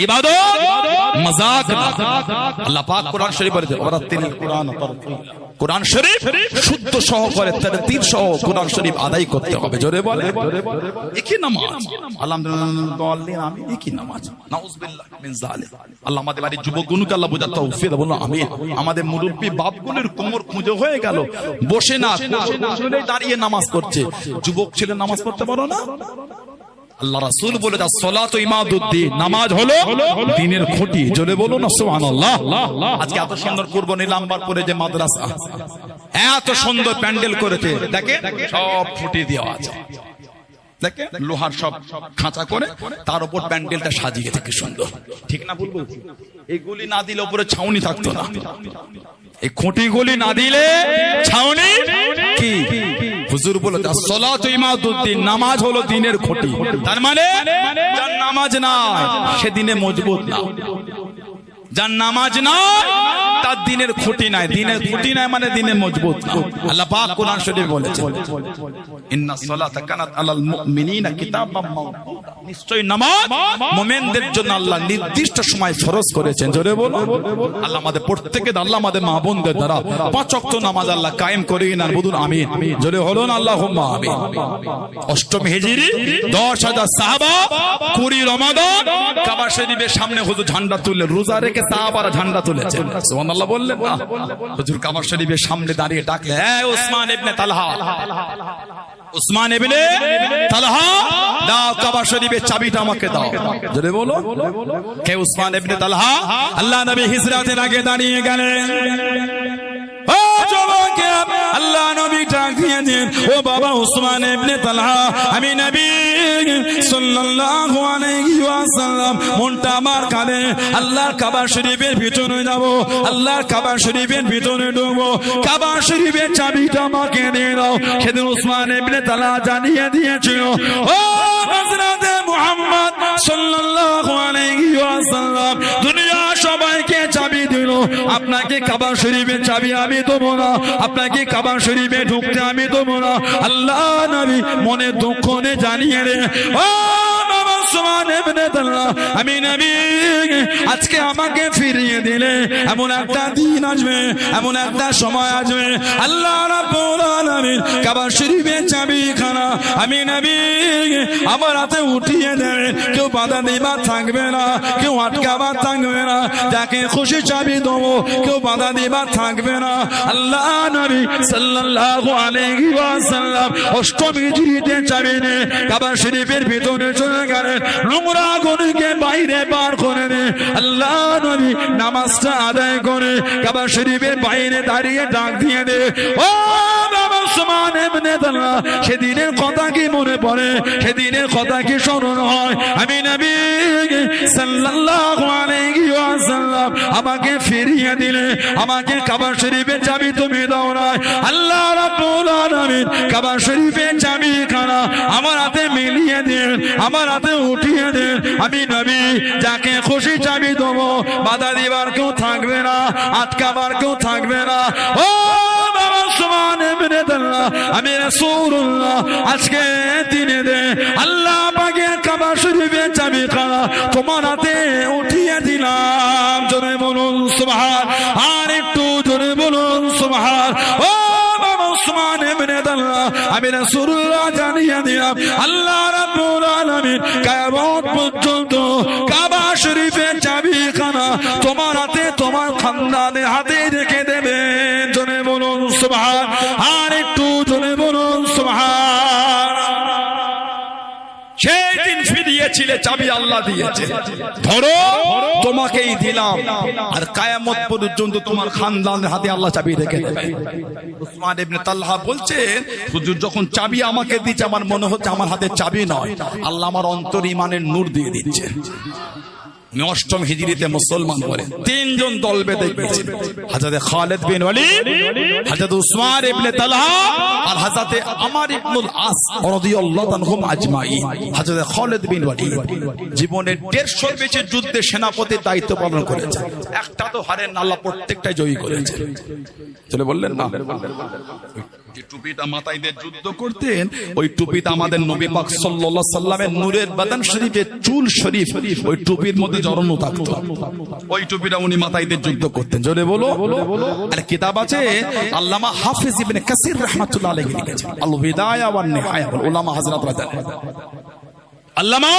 ইবাদত মজাক না। আল্লাহ পাক কোরআন শরীফে বলেছে ওয়ারাতিল কুরআন তারতিলা, কোরআন শরীফ শুদ্ধ সহকারে তারতিল সহ কোরআন শরীফ আদায় করতে হবে। জোরে বলে, একই নামাজ আলহামদুলিল্লাহ, আমি একই নামাজ, নাউজুবিল্লাহ মিন যালিক। আল্লাহ আমাদের বাড়ির যুবকগুলোকে আল্লাহ বোঝাতে তৌফিক দাও, বলো আমিন। আমাদের মুরব্বি বাপগুলোর কোমর খুঁজে হয়ে গেল, বসে না বসে দাঁড়িয়ে নামাজ করছে। যুবক ছেলে নামাজ পড়তে পারো না? আল্লাহ রাসূল বলে দা সালাতু ইমাদুদ্দিন, নামাজ হলো দ্বীনের খুঁটি। জোরে বলো না সুবহানাল্লাহ। আজকে এত সুন্দর কুরবানি নাম্বার পরে যে মাদ্রাসা এত সুন্দর প্যান্ডেল করেছে, দেখে সব খুঁটি দেওয়া আছে, দেখে লোহার সব খাঁচা করে তার উপর প্যান্ডেলটা সাজিয়ে থেকে সুন্দর, ঠিক না ভুল বলছি? এইগুলি না দিলে উপরে ছাউনি থাকতো না, এই খুঁটিগুলি না দিলে ছাউনি কি? হুজুর বলে সালাতু ইমাদুদ্দিন, নামাজ হলো দ্বীনের খুঁটি। তার মানে যার নামাজ নাই সে দ্বীনে মজবুত না, যার নামাজ নাই তার দ্বীনের খুঁটি নাই। দ্বীনের খুঁটি নাই মানে দ্বীনে মজবুত না। আল্লাহ পাক কোরআন শরীফে বলেছেন ইন্নাস সালাতা কানাত আলাল মুমিনিনা কিতাবাম মাওকুতা, নিশ্চয়ই নামাজ মুমিনদের জন্য আল্লাহ নির্দিষ্ট সময় ফরজ করেছেন। জোরে বলো আল্লাহ আমাদের প্রত্যেককে, আল্লাহ আমাদের মা বোনদের দ্বারা 5 ওয়াক্ত নামাজ আল্লাহ কায়েম করিয়ে নেন, বলুন আমিন। জোরে হলো না আল্লাহুম্মা আমিন। অষ্টমী হিজরি 10,000 সাহাবা 20 রমাদান কাবা শরীফের সামনে হুজুর ঝান্ডা তুলে, রোজা রেখে সাহাবারা ঝান্ডা তুলেছেন। সুবহানাল্লাহ বললেন না? হুজুর কাবা শরীফের সামনে দাঁড়িয়ে ডাকলে, হে উসমান ইবনে তালহা, উসমান ইবনে তালহা দাও কাবা শরীফের চাবিটা আমাকে দাও। জোরে বলো, কে উসমান ইবনে তালহা? আল্লাহ নবী হিজরতের আগে দাঁড়িয়ে গেলেন। ও যুবকেরা, আল্লাহ নবী ডাক দিয়ে দেন, ও বাবা উসমান ইবনে তালহা, আমি নবী সাল্লাল্লাহু আলাইহি ওয়াসাল্লাম মনটা আমার কাঁদে, আল্লাহর কাবা শরীফের ভিতরে যাব, আল্লাহর কাবা শরীফের ভিতরে ঢুকবো, কাবা শরীফের চাবিটা আমাকে দিয়ে দাও। সেদিন উসমান ইবনে তালহা জানিয়ে দিয়েছিল, ও হযরত মুহাম্মদ সাল্লাল্লাহু আলাইহি ওয়াসাল্লাম দুনিয়া সবাইকে চাবি দিল, আপনাকে কাবা শরীফের চাবি আমি দেবো না, আপনাকে কাবা শরীফে ঢুকতে আমি দেবো না। আল্লাহ নবী মনে দুঃখ নিয়ে জানিয়ে রে, ও উসমান ইবনে তালহা, আমি নবী আজকে আমাকে ফিরিয়ে দিলে এমন একটা দিন আসবে, এমন একটা সময় আসবে, আল্লাহ রাব্বুল আলামিন কাবা শরীফের চাবিখানা আমি নবী আমার হাতে উঠিয়ে দেবেন। কেউ বাধা দিবার থাকবে না, কেউ আটকাবার থাকবে না, যাকে খুশি চাবি দেবো, কেউ বাধা দিবার থাকবে না। আল্লাহ নবী সাল্লাল্লাহু আলাইহি ওয়াসাল্লাম অষ্টমী হিজরিতে চাবি নিয়ে কাবা শরীফের ভিতরে চলে গেলেন, নোংরা গরুকে বাইরে বার করে দে। আল্লাহ নবী নামাজটা আদায় করে কাবা শরীফের বাইরে দাঁড়িয়ে ডাক দিয়ে দে, ও বাবা উসমান ইবনে তালহা, সেদিনের কথা কি মনে পড়ে? সেদিনের কথা কি স্মরণ হয়? আমি নবী সাল্লাল্লাহু আলাইহি ওয়াসাল্লাম আমাকে ফিরিয়ে দিলে, আমাকে কাবা শরীফের চাবি তুমি দাও না। আল্লাহ রাব্বুল আলামিন কাবা শরীফের চাবি খানা আমার হাতে মিলিয়ে দিন, আমার হাতে উঠিয়ে দিন। আমি নবী যাকে খুশি চাবি দেবো, বাধা দিবার কেউ থাকবে না, আটকাবার কেউ থাকবে না। ও বাবা সুবহানাল্লাহ, আমি রাসূলুল্লাহ আজকে দিনে দে আল্লাহ পাকের কাবা শরীফের চাবি খানা তোমার হাতে উঠিয়ে দিলাম। জোরে বলুন সুবহান, আর একটু জোরে বলুন সুবহান। ও বাবা উসমান ইবনে তালহা, আমি রাসূলুল্লাহ জানিয়ে দিলাম আল্লাহ রাব্বুল আলামিন কিয়ামত পর্যন্ত কাবা শরীফের চাবিখানা তোমার হাতে, তোমার খানদানের হাতে রেখে দেবেন। জোরে বলুন সুবহান, আর একটু জোরে বলুন সুবহান। সেই দিন ফিরিয়েছিলে চাবি আল্লাহ দিয়েছে, ধরো তোমাকেই দিলাম, আর কিয়ামত পর্যন্ত তোমার খানদানের হাতে আল্লাহ চাবি রেখে দেবে। উসমান ইবনে তালহা বলছেন, হুজুর যখন চাবি আমাকে দিচ্ছে আমার মনে হচ্ছে আমার হাতে চাবি নয়, আল্লাহ আমার অন্তর ঈমানের নূর দিয়ে দিচ্ছেন। অষ্টম হিজরিতে মুসলমান করে তিনজন দল বেঁধে গেছে, হযরত খালিদ বিন ওয়ালিদ, হযরত উসমান ইবনে তালহা আর হযরত আমর ইবনুল আস রাদিয়াল্লাহু আনহুম আজমাইন। হযরত খালিদ বিন ওয়ালিদ জীবনের 150 বেশি যুদ্ধে সেনাপতির দায়িত্ব পালন করেছেন, একটা তো হারেন না, আল্লাহ প্রত্যেকটাই জয়ী করেছেন। চলে বললেন না, যে টুপিটা মাথায় দিয়ে যুদ্ধ করতেন, ওই টুপিটা আমাদের নবী পাক সাল্লাল্লাহু আলাইহি সাল্লামের নূরের বাদান শরীফের চুল শরীফ ওই টুপির মধ্যে জড়ানো থাকতো, ওই টুপিটা উনি মাথায় দিয়ে যুদ্ধ করতেন। জোরে বলো। আর কিতাব আছে আল্লামা হাফিজ ইবনে কাসির রাহমাতুল্লাহ আলাইহি লিখেছেন আল বিদায়া ওয়ান নিহায়া, উলামা হযরতরা জানেন। আল্লামা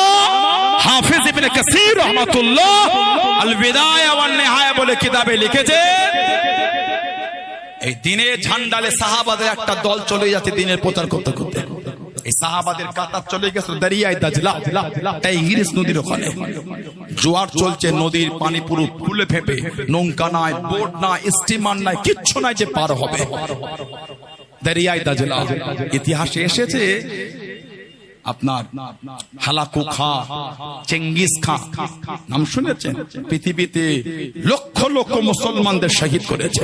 হাফিজ ইবনে কাসির রাহমাতুল্লাহ আল বিদায়া ওয়ান নিহায়া বলে কিতাবে লিখেছেন, এই দিনের ঝান্ডালে সাহাবাদের একটা দল চলে যাচ্ছে দিনের প্রচার করতে করতে। এই সাহাবাদের কাতার চলে গেছে দরিয়ায় দাজলা, তাই ইংলিশ নদীর ওখানে জোয়ার চলছে, নদীর পানি পুরো ফুলে ফেপে, নৌকা নাই, বোট নাই, স্টিমার নাই, কিচ্ছু নাই যে পার হবে দরিয়ায় দাজলা। ইতিহাসে এসেছে আপনার হালাকু খা, চেঙ্গিস খা নাম শুনেছেন? পৃথিবীতে লক্ষ লক্ষ মুসলমানদের শহীদ করেছে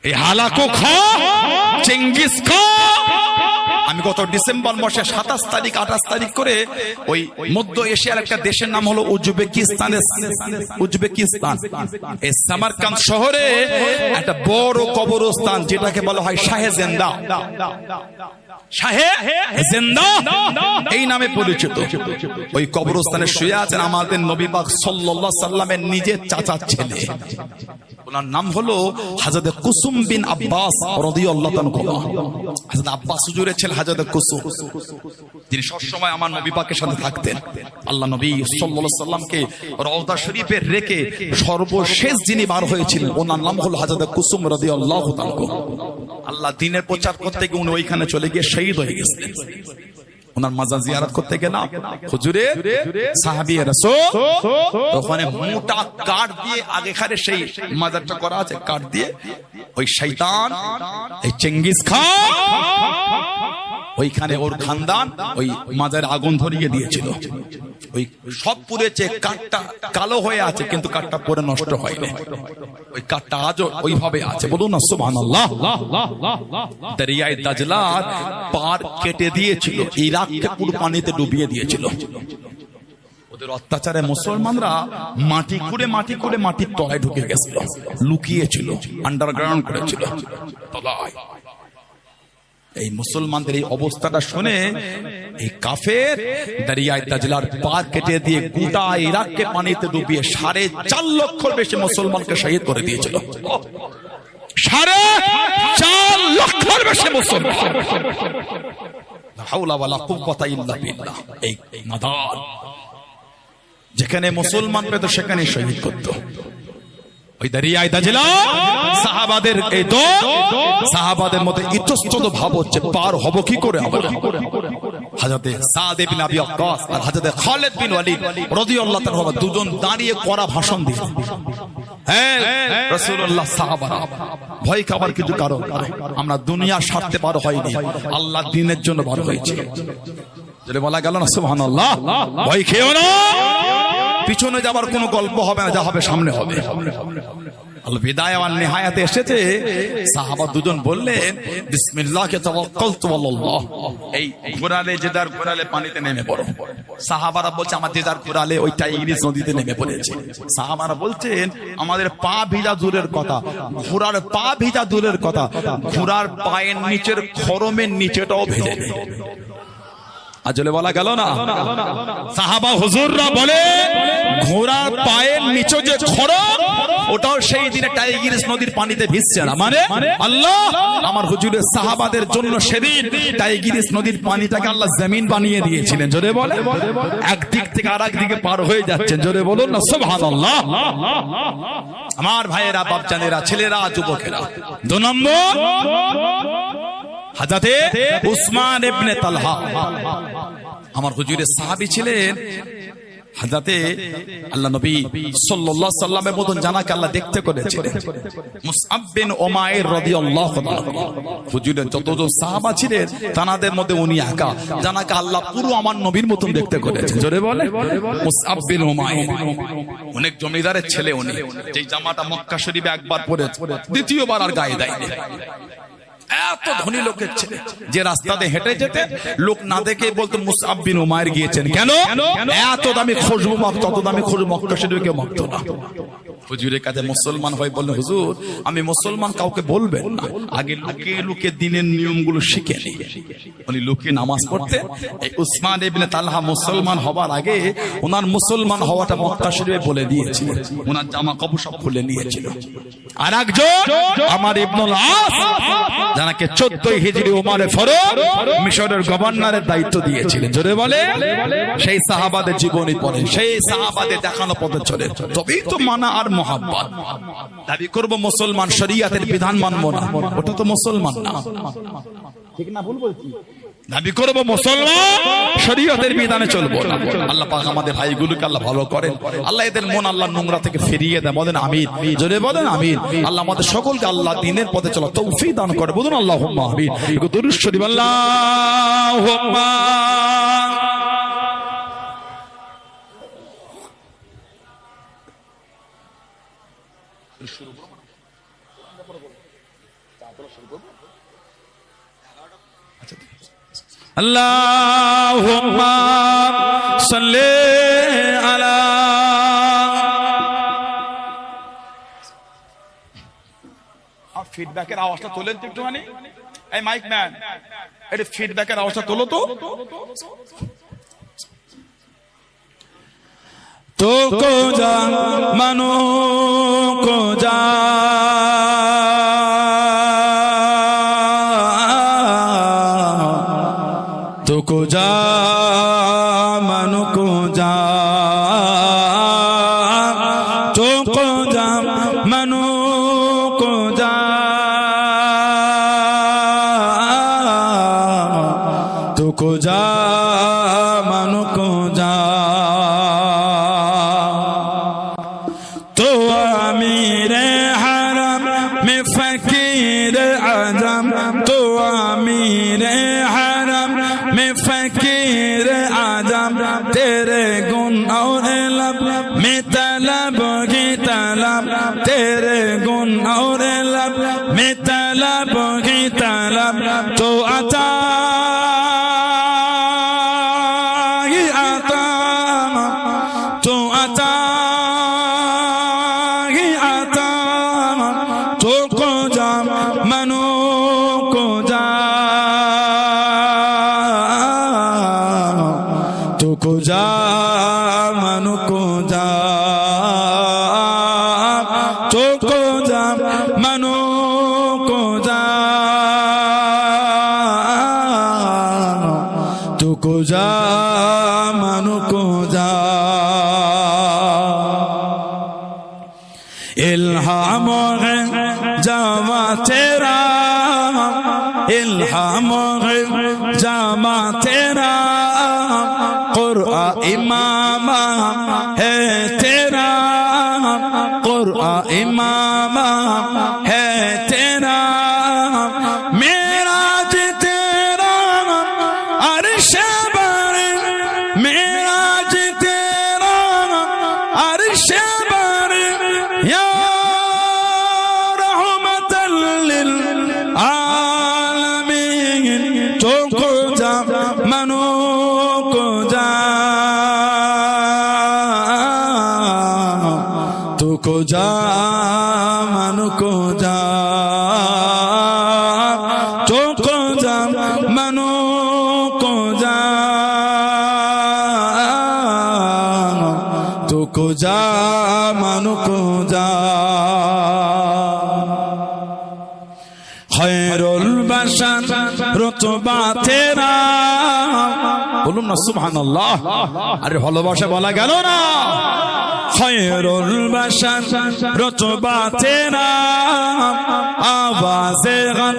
এই হালাকু খা, চেঙ্গিস খা। আমি গত ডিসেম্বর মাসে 27 তারিখ 28 তারিখ করে ওই মধ্য এশিয়ার একটা দেশের নাম হলো উজবেকিস্তান, এই সামারকান্দ শহরে একটা বড় কবরস্থান যেটাকে বলা হয় শাহে জিন্দা, শাহে জিন্দা এই নামে পরিচিত। ওই কবরস্থানে শুয়ে আছেন আমাদের নবী পাক সাল্লাল্লাহু আলাইহি সাল্লামের নিজের চাচার ছেলে, ওনার নাম হলো হযরত কুসুম বিন আব্বাস রাদিয়াল্লাহু আনহু। হযরত আব্বাস হুজুরের ছেলে হযরত কুসুম, যিনি সব সময় আমার নবী পাকের সাথে থাকতেন। আল্লাহ নবী সাল্লাল্লাহু আলাইহি সাল্লামকে রওজা শরীফে রেখে সর্বশেষ যিনি বার হয়েছিলেন ওনার নাম হলো হযরত কুসুম রাদিয়াল্লাহু আনহু। আল্লাহ দ্বীনের প্রচার করতে গিয়ে উনি ওইখানে চলে গিয়ে শহীদ হয়ে গেছেন। ওনার মাজার জিয়ারত করতে গেলাম, হুজুরের সাহাবী রাসূল ওখানে মোটা কাঠ দিয়ে আগেখানে সেই মাজারটা করা আছে, কাঠ দিয়ে ওই শয়তান এই চেঙ্গিস খান ওইখানে ওর খানদান ওই মাজারে আগুন ধরিয়ে দিয়েছিল। ওই সব পুড়েছে, কাঠটা কালো হয়ে আছে কিন্তু কাঠটা পরে নষ্ট হয়নি, ওই কাঠটা আজও ওইভাবে আছে। বলুন না সুবহানাল্লাহ। দরিয়ায় দাজলার পার কেটে দিয়েছিল, ইরাককে পুরো পানিতে ডুবিয়ে দিয়েছিল। ওদের অত্যাচারে মুসলমানরা মাটি খুঁড়ে মাটির তলায় ঢুকে গেছিল, লুকিয়েছিল, আন্ডারগ্রাউন্ড করেছিল তলায়। এই মুসলমানদের এই অবস্থাটা শুনে এই কাফের দরিয়ায় দাজলার পার কেটে দিয়ে গোটা ইরাককে পানিতে ডুবিয়ে 4.5 লক্ষর বেশি মুসলমানকে শহীদ করে দিয়েছিল। 4.5 লক্ষর বেশি মুসলমান। লা হাওলা ওয়ালা কুওয়াতা ইল্লা বিল্লাহ। এই মাদার যেখানে মুসলমান পেত সেখানে শহীদ করত। ওই দরিয়ায় দাজলা সাহাবাদের এই দল, সাহাবাদের মধ্যে ইতস্তত ভাব হচ্ছে পার হব কি করে আমরা। হযরত সাদ ইবনে আবি ওয়াক্কাস আর হযরত খালিদ বিন ওয়ালিদ রাদিয়াল্লাহু তাআলা দুজন দাঁড়িয়ে করা ভাষণ দিলেন। হ্যাঁ রাসূলুল্লাহ, সাহাবারা ভয় খাবার কিছু কারণ, আমরা দুনিয়া স্বার্থে বার হইনি, আল্লাহর দ্বীনের জন্য বার হয়েছি। যদি বলা গেল না সুবহানাল্লাহ, ভয় খেও না, পিছনে যাবার কোনো গল্প হবে না, যা হবে সামনে হবে। আল বিদায়া ওয়ান নিহায়াতে এসেছে, সাহাবা দুজন বললেন বিসমিল্লাহি তাওয়াক্কালতু আলাল্লাহ, এই ঘোরালে যেদার ঘোরালে পানিতে নেমে পড়ো। সাহাবারা বলছে আমার যেদার ঘোরালে ওই টাইগ্রিস নদীতে নেমে পড়েছে। সাহাবারা বলছেন আমাদের পা ভিজা দূরের কথা, ঘোড়ার পা ভিজা দূরের কথা, ঘোড়ার পায়ের নিচের খরমের নিচেটাও ভেজে নেই। আজলে বলা গেল না, সাহাবা হুজুররা বলে ঘোড়ার পায়ের নিচে যে খড়ম ওটাও সেই দিনে টাইগ্রিস নদীর পানিতে ভিজছে না। মানে আল্লাহ আমার হুজুরের সাহাবাদের জন্য সেদিন টাইগ্রিস নদীর পানিটাকে আল্লাহ জমিন বানিয়ে দিয়েছিলেন। জোরে বলে, একদিক থেকে আরেক দিকে পার হয়ে যাচ্ছেন। জোরে বলুন না সুবহানাল্লাহ। আমার ভাইয়েরা, বাপজানেরা, ছেলেরা, যুবকেরা, 2 নম্বর হাজরতে উসমান ইবনে তালহা আমার হুজুরের সাহাবী ছিলেন। হাজরতে আল্লাহ নবী সাল্লাল্লাহু আলাইহি সাল্লামের মতন জানাকে আল্লাহ দেখতে করেছিলেন। মুসআব বিন উমাইর রাদিয়াল্লাহু তাআলা হুজুরের যতজন সাহাবা ছিলেন তাদের মধ্যে উনি একা জানাকে আল্লাহ পুরো আমার নবীর মতন দেখতে করেছেন। জোরে বলে, মুসআব বিন উমাইর অনেক জমিদারের ছেলে উনি, যেই জামাটা মক্কা শরীফে একবার পরেছে, দ্বিতীয়বার আর গায়ে দেয়নি। এত ধনী লোকের ছেলে, যে রাস্তাতে হেঁটে যেতে লোক না দেখে বলতো মুসআব বিন উমাইর গিয়েছেন। কেন? এত দামি খুশবু মাখতো, তত দামি খুশবু মক্কা শরীফে কেউ মাখতো না। হুজুরের কাছে মুসলমান হয়ে বললেন হুজুর আমি মুসলমান, কাউকে বলবেন না, আগে লুকিয়ে লুকিয়ে দিনের নিয়মগুলো শিখে নি। উনি লুকিয়ে নামাজ পড়তে। এই উসমান ইবনে তালহা মুসলমান হবার আগে ওনার মুসলমান হওয়াটা মক্কা শরীফে বলে দিয়েছিলেন, ওনার জামা কাপড় সব খুলে নিয়েছিল। আর একজন আমার ইবনুল আস যাকে 14 হিজরি উমরে ফারুক মিশরের গভর্নরের দায়িত্ব দিয়েছিলেন। জোরে বলে, সেই সাহাবাদের জীবনী পড়ে, সেই সাহাবাদের দেখানো পথে চলে, তবেই তো মানা আর মোহাব্বত। দাবি করব মুসলমান, শরীয়তের বিধান মানবো না, ওটা তো মুসলমান না। ঠিক না ভুল বলছি? দাবি করব মুসলমান, শরীয়তের বিধানে চলবো না। আল্লাহ পাক আমাদের ভাইগুলোকে আল্লাহ ভালো করেন, আল্লাহ এদের মন আল্লাহ নোংরা থেকে ফিরিয়ে দেন। বলেন আমিন, জোরে বলেন আমিন। আল্লাহ আমাদের সকলকে আল্লাহ দ্বীনের পথে চলা তৌফিক দান করে। বলুন আল্লাহুম্মা আমিন। দুরূদ শরীফ আল্লাহুম্মা আল্লাহুম্মা সাল্লি আলা। ফিডব্যাকের আওয়াজটা তোলেন তো একটুখানি, এই মাইক ম্যান, এটা ফিডব্যাকের আওয়াজটা তোলো তো। তো কো যা মানো কো যা তো কো যা মানো কো যা তো কো যা মানো কো যা তো কো যা মানো কো যা तेरे गुण और लब में तलब की तलब, तेरे गुण और लब में तलब की तलब, तो अता ही आता, तो अता ही आता, तो को जा मनो को जा को जा मनु को जा तो को जा मनु को जा तो को जा मनु को जा। इल्हाम है जामा तेरा, इल्हाम है जामा तेरा, कुरआन इमाम है तेरा, कुरआन इमाम है तेरा, मेराज तेरा अर्श पर, मेराज तेरा तुको जा मन को जा तुको जा मनो को जा तुको जा मन को जा खैरुल बशर रुतबा तेरा बोलুন না সুবহানাল্লাহ আরে ভালোবাসা বলা গেল না खैरुल बशर रुतबा तेरा आवाज़े गन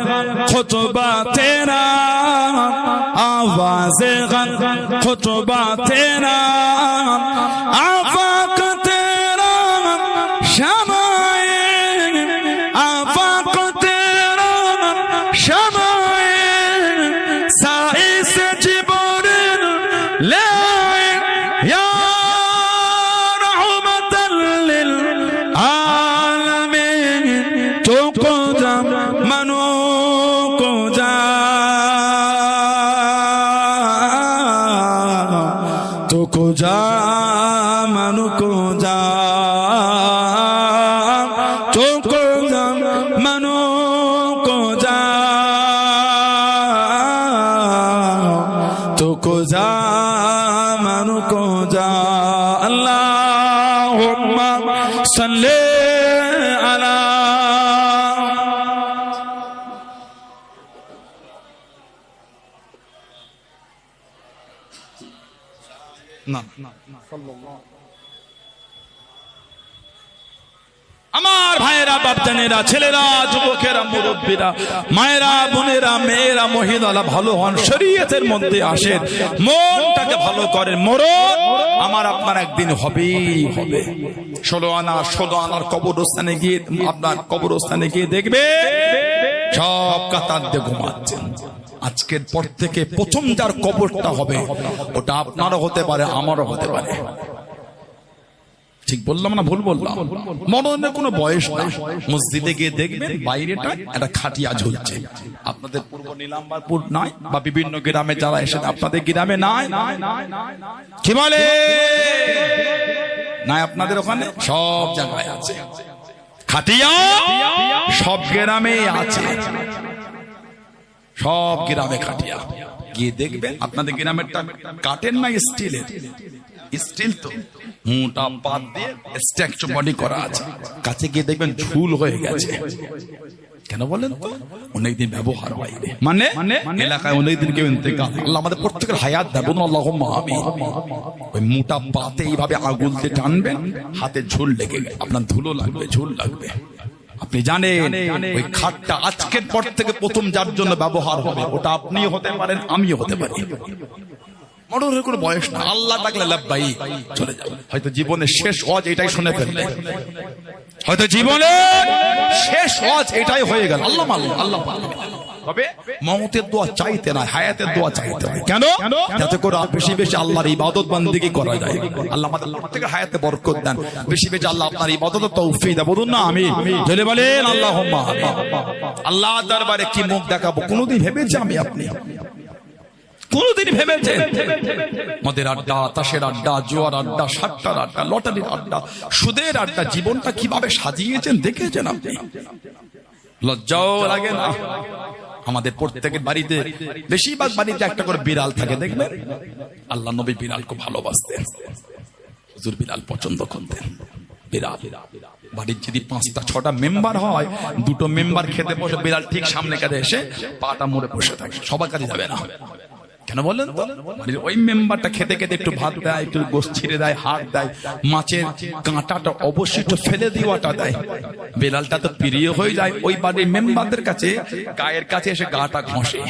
खुतबा तेरा आवाज़े गन खुतबा तेरा आफाक तेरा शमाए आफाक तेरा शमाए साए से जिबरिल ले या रहमतल लिल आलमीन तुको जा मनो को जा तुको जा मनो को जा तुको जा मनो को जा तुको जा मनो को जा अल्लाहुम्मा सल्ले अला না আমার ভাইয়েরা বাপজানেরা ছেলেরা যুবকেরা মুরব্বীরা মায়েরা বোনেরা মেয়েরা মহিলারা ভালো হন শরীয়তের মধ্যে আসেন মনটাকে ভালো করেন মরণ আমার আপনার একদিন হবেই হবে 16 আনার কবরস্থানে গিয়ে আপনার কবরস্থানে গিয়ে দেখবে সব কাতার দিয়ে ঘুমাচ্ছেন আজকের পর থেকে প্রথম যার কবরটা হবে ওটা আপনারও হতে পারে আমারও হতে পারে ঠিক বললাম না ভুল বললাম মরণের কোনো বয়স নাই মসজিদে গিয়ে দেখবেন বাইরেটা একটা খাটিয়া ঝুলছে আপনাদের পূর্ব নীলাম্বরপুর নাই বা বিভিন্ন গ্রামে যারা এসে আপনাদের গ্রামে নাই কি বলে নাই আপনাদের ওখানে সব জায়গায় আছে খাটিয়া সব গ্রামে আছে সব গ্রামে খাটিয়া গিয়ে দেখবেন আপনাদের গ্রামেরটা কাঠের না স্টিলের স্টিল তো মোটা পাত দিয়ে স্ট্রাকচার বডি করা আছে কাছে গিয়ে দেখবেন ঝুল হয়ে গেছে কেন বলেন তো অনেকদিন ব্যবহার হয়নি মানে এলাকায় অনেকদিন কেউ ইন্তেকাল আল্লাহ আমাদের প্রত্যেকের হায়াত দেয় বলুন আল্লাহুম্মা আমিন ওই মোটা পাতে এইভাবে আগুন দিয়ে টানবেন হাতে ঝুল লেগে আপনার ধুলো লাগবে ঝুল লাগবে আপনি জানেন ওই খাটটা আজকের পর থেকে প্রথম যার জন্য ব্যবহার হবে ওটা আপনিও হতে পারেন আমিও হতে পারি মরণের কোনো বয়স না আল্লাহ ডাকলে লাব্বাই চলে যাবে হয়তো জীবনের শেষ ওয়াজ এটাই শুনে ফেললে হয়তো জীবনের শেষ ওয়াজ এটাই হয়ে গেল আল্লাহ আল্লাহ তবে মওতের দোয়া চাইতে না হায়াতের দোয়া চাইতে হয় কেন যাতে করে বেশি বেশি আল্লাহর ইবাদত বান্দিগি করা যায় আল্লাহ আমাদের প্রত্যেকের হায়াতে বরকত দেন বেশি বেশি আল্লাহ আপনার ইবাদতের তৌফিক দেন বলুন না আমিন জোরে বলেন আল্লাহুম্মা আল্লাহ দরবারে কি মুখ দেখাবো কোনদিন ভেবেছি আমি আপনি কোনদিন ভেবেছেন মদের আড্ডা তাসের আড্ডা জুয়ার আড্ডা সাট্টার আড্ডা লটারির আড্ডা সুদের আড্ডা জীবনটা কিভাবে সাজিয়েছেন দেখেছেন আপনি লজ্জাও লাগে না আমাদের প্রত্যেকের বাড়িতে বেশিরভাগ বাড়িতে একটা করে বিড়াল থাকে দেখবেন আল্লাহ নবী বিড়ালকে ভালোবাসতেন হুজুর বিড়াল পছন্দ করতেন বিড়াল বাড়ির যদি 5টা 6টা মেম্বার হয় 2টো মেম্বার খেতে বসে বিড়াল ঠিক সামনে কাছে এসে পাটা মুড়ে বসে থাকে সবার কাছে যাবে না কেন বলেন তো ওই মেম্বারটা খেতে খেতে একটু ভাত দেয় একটু গোশত ছিঁড়ে দেয় হাত দেয় মাছের কাঁটাটা অবশিষ্ট ফেলে দেওয়াটা দেয় বিড়ালটা তো প্রিয় হয়ে যায় ওই বাড়ির মেম্বারদের কাছে গায়ের কাছে এসে গাটা ঘষে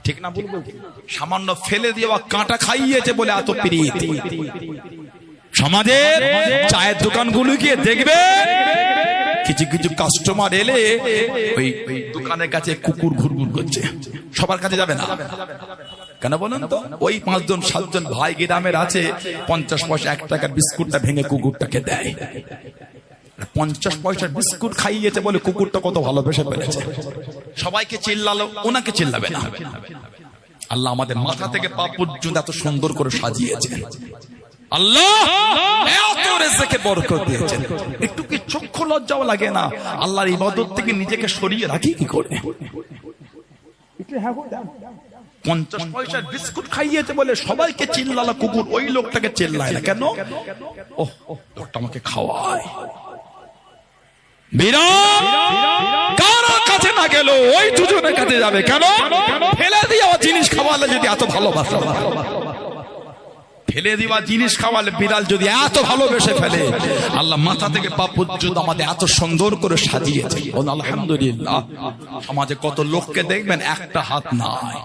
ঠিক না বলবো সামান্য ফেলে দেওয়া কাঁটা খাইয়েছে বলে এত প্রীতি সমাজের চায়ের দোকানগুলো গিয়ে দেখবে কিছু কিছু কাস্টমার এলে ওই দোকানের কাছে কুকুর ঘুরঘুর করছে সবার কাছে যাবে না কেন বলেন তো ওই 5 জন 7 জন ভাই গ্রামের আছে 50 পয়সা 1 টাকার বিস্কুটটা ভেঙে কুকুরটাকে দেয় 50 পয়সার বিস্কুট খাইয়েছে বলে কুকুরটা কত ভালোবেসে ফেলেছে সবাইকে চিল্লালো ওনাকে চিল্লাবে না আল্লাহ আমাদের মাথা থেকে পা পর্যন্ত এত সুন্দর করে সাজিয়েছে আল্লাহ এত রিজকে বরকত দিয়েছেন, একটু কি চক্ষু লজ্জাও লাগে না? আল্লাহর ইবাদত থেকে নিজেকে সরিয়ে রাখি কি করে? 50 পয়সার বিস্কুট খাইয়েছে বলে সবাইকে চিল্লালা কুকুর, ওই লোকটাকে চিল্লায় না কেন? ওহ লোকটা আমাকে খাওয়ায়। বিরাট কারো কাছে না গেল ওই দুজনের কাছে যাবে কেন? ফেলে দেওয়া জিনিস খাওয়ালে যদি এত ভালোবাসা, ফেলে দেওয়া জিনিস খাওয়ালে বিড়াল যদি এত ভালোবেসে ফেলে, আল্লাহ মাথা থেকে পা পর্যন্ত আমাদের এত সুন্দর করে সাজিয়েছে। আলহামদুলিল্লাহ। সমাজে কত লোককে দেখবেন একটা হাত নাই,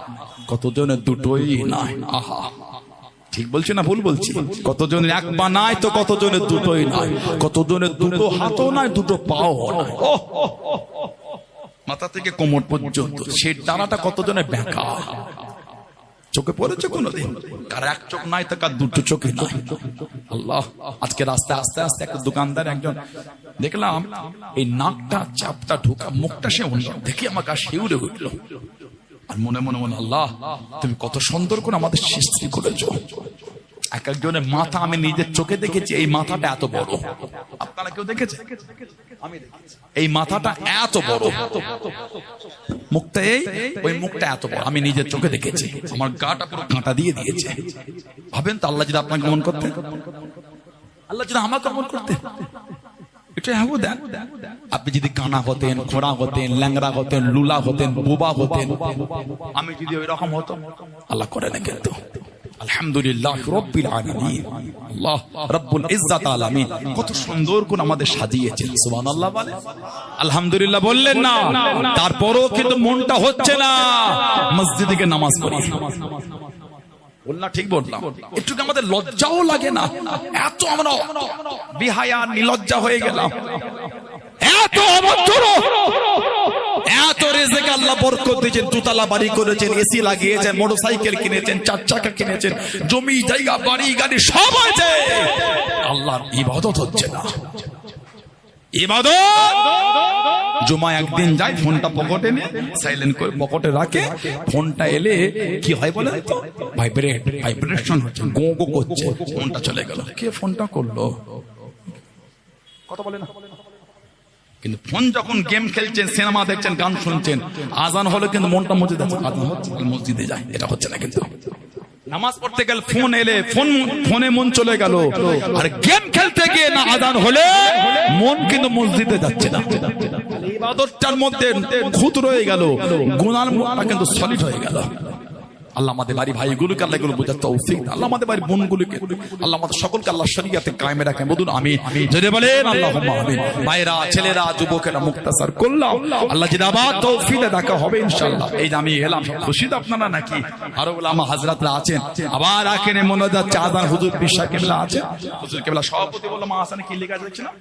কতজনের দুটোই নাই। আহা, ঠিক বলছি না ভুল বলছি? কতজনের এক পা নাই তো কতজনের দুটোই নাই, কতজনের দুটো হাতও নাই, দুটো পাও নাই। মাথা থেকে কোমর পর্যন্ত সেই ডানাটা কতজনের ব্যাকা। চোখে পড়েছে কোনোদিন? কার এক চোখ নাই তো কার দুটো চোখে নাই। আল্লাহ, আজকে রাস্তায় আস্তে আস্তে একটা দোকানদার একজন দেখলাম এই নাকটা চাপটা ঢোকা, মুখটা সে অন্য দেখে আমাকে শিউরে উঠলো। আর মনে মনে মনে আল্লাহ তুমি কত সুন্দর করে আমাদের সৃষ্টি করেছো। এক একজনের মাথা আমি নিজের চোখে দেখেছি, এই মাথাটা এত বড়। আপনারা কেউ দেখেছে? আমি দেখেছি এই মাথাটা এত বড়, মুখটা ওই মুখটা এত বড়, আমি নিজের চোখে দেখেছি। আমার গাটা পুরো কাঁটা দিয়ে দিয়েছে। ভাবেন তো আল্লাহ যদি আপনাকে মন করতেন, আল্লাহ যদি আমাকে মন করতেন, আপনি যদি কানা হতেন, খোড়া হতেন, ল্যাংড়া হতেন, লুলা হতেন, বোবা হতেন, আমি যদি ওই রকম হতো, আল্লাহ করে না কিন্তু। আলহামদুলিল্লাহ রাব্বিল আলামিন, আল্লাহ রাব্বুল ইজ্জাত আলামিন কত সুন্দর করে আমাদের সাজিয়েছেন। সুবহানাল্লাহ বলে, আলহামদুলিল্লাহ বললেন না? তারপরও কিন্তু মনটা হচ্ছে না মসজিদে গিয়ে নামাজ পড়ি। বললাম ঠিক বললাম? একটু আমাদের লজ্জাও লাগে না? এত আমরা বিহায়া নিলজ্জা হয়ে গেলাম, এত অভদ্র। এত রিজক আল্লাহ বরকত দিয়েছেন, দুতলা বাড়ি করেছেন, এসি লাগিয়েছেন, মোটরসাইকেল কিনেছেন, 4 চাকা কিনেছেন, জমি জায়গা বাড়ি গাড়ি সব আছে, আল্লাহর ইবাদত হচ্ছে না। ইবাদত জুমা একদিন যায়, ফোনটা পকেটে নিয়ে সাইলেন্ট করে পকেটে রাখে, ফোনটা এলে কি হয় বলে তো ভাইব্রেশন হচ্ছে, গো গো করছে, ফোনটা চলে গেল। কে ফোনটা করলো? কথা বলে না। কিন্তু ফোন যখন গেম খেলছেন, সিনেমা দেখছেন, গান শুনছেন, আজান হলো কিন্তু মনটা মসজিদে আছে, আজান হচ্ছে মসজিদে যায়, এটা হচ্ছে না। কিন্তু নামাজ পড়তে গেল ফোন এলে ফোনে মন চলে গেল, আর গেম খেলতে গিয়ে না আজান হলে মন কিন্তু মসজিদে যাচ্ছে না। ইবাদতটার মধ্যে খুঁত রয়ে গেল, গুনার মনটা কিন্তু সলিড হয়ে গেল। আল্লাহ আমাদের বাড়ি ভাইগুলোকে আল্লাহ এগুলো বোঝার তৌফিক দান। আল্লাহ আমাদের বাড়ির বোনগুলোকে, আল্লাহ আমাদের সকলকে আল্লাহ শরীয়তে কায়েমে রাখেন। বলুন আমিন। যদি বলেন আল্লাহুম্মা আমিন। ভাইরা, ছেলেরা, যুবকেরা মুক্তাসার করলাম, আল্লাহ যদি আবার তৌফিকে দেখা হবে ইনশাআল্লাহ। এই যে আমি এলাম, খুশি তো আপনারা নাকি? আরো ওলামা হাজরাতরা আছেন, আবার আখেরে মোনাজাত আযান হুজুর পিসা কেবলা আছে, হুজুর কেবলা সভাপতি বললাম, মা হাসানে কি লেখা যাচ্ছে না?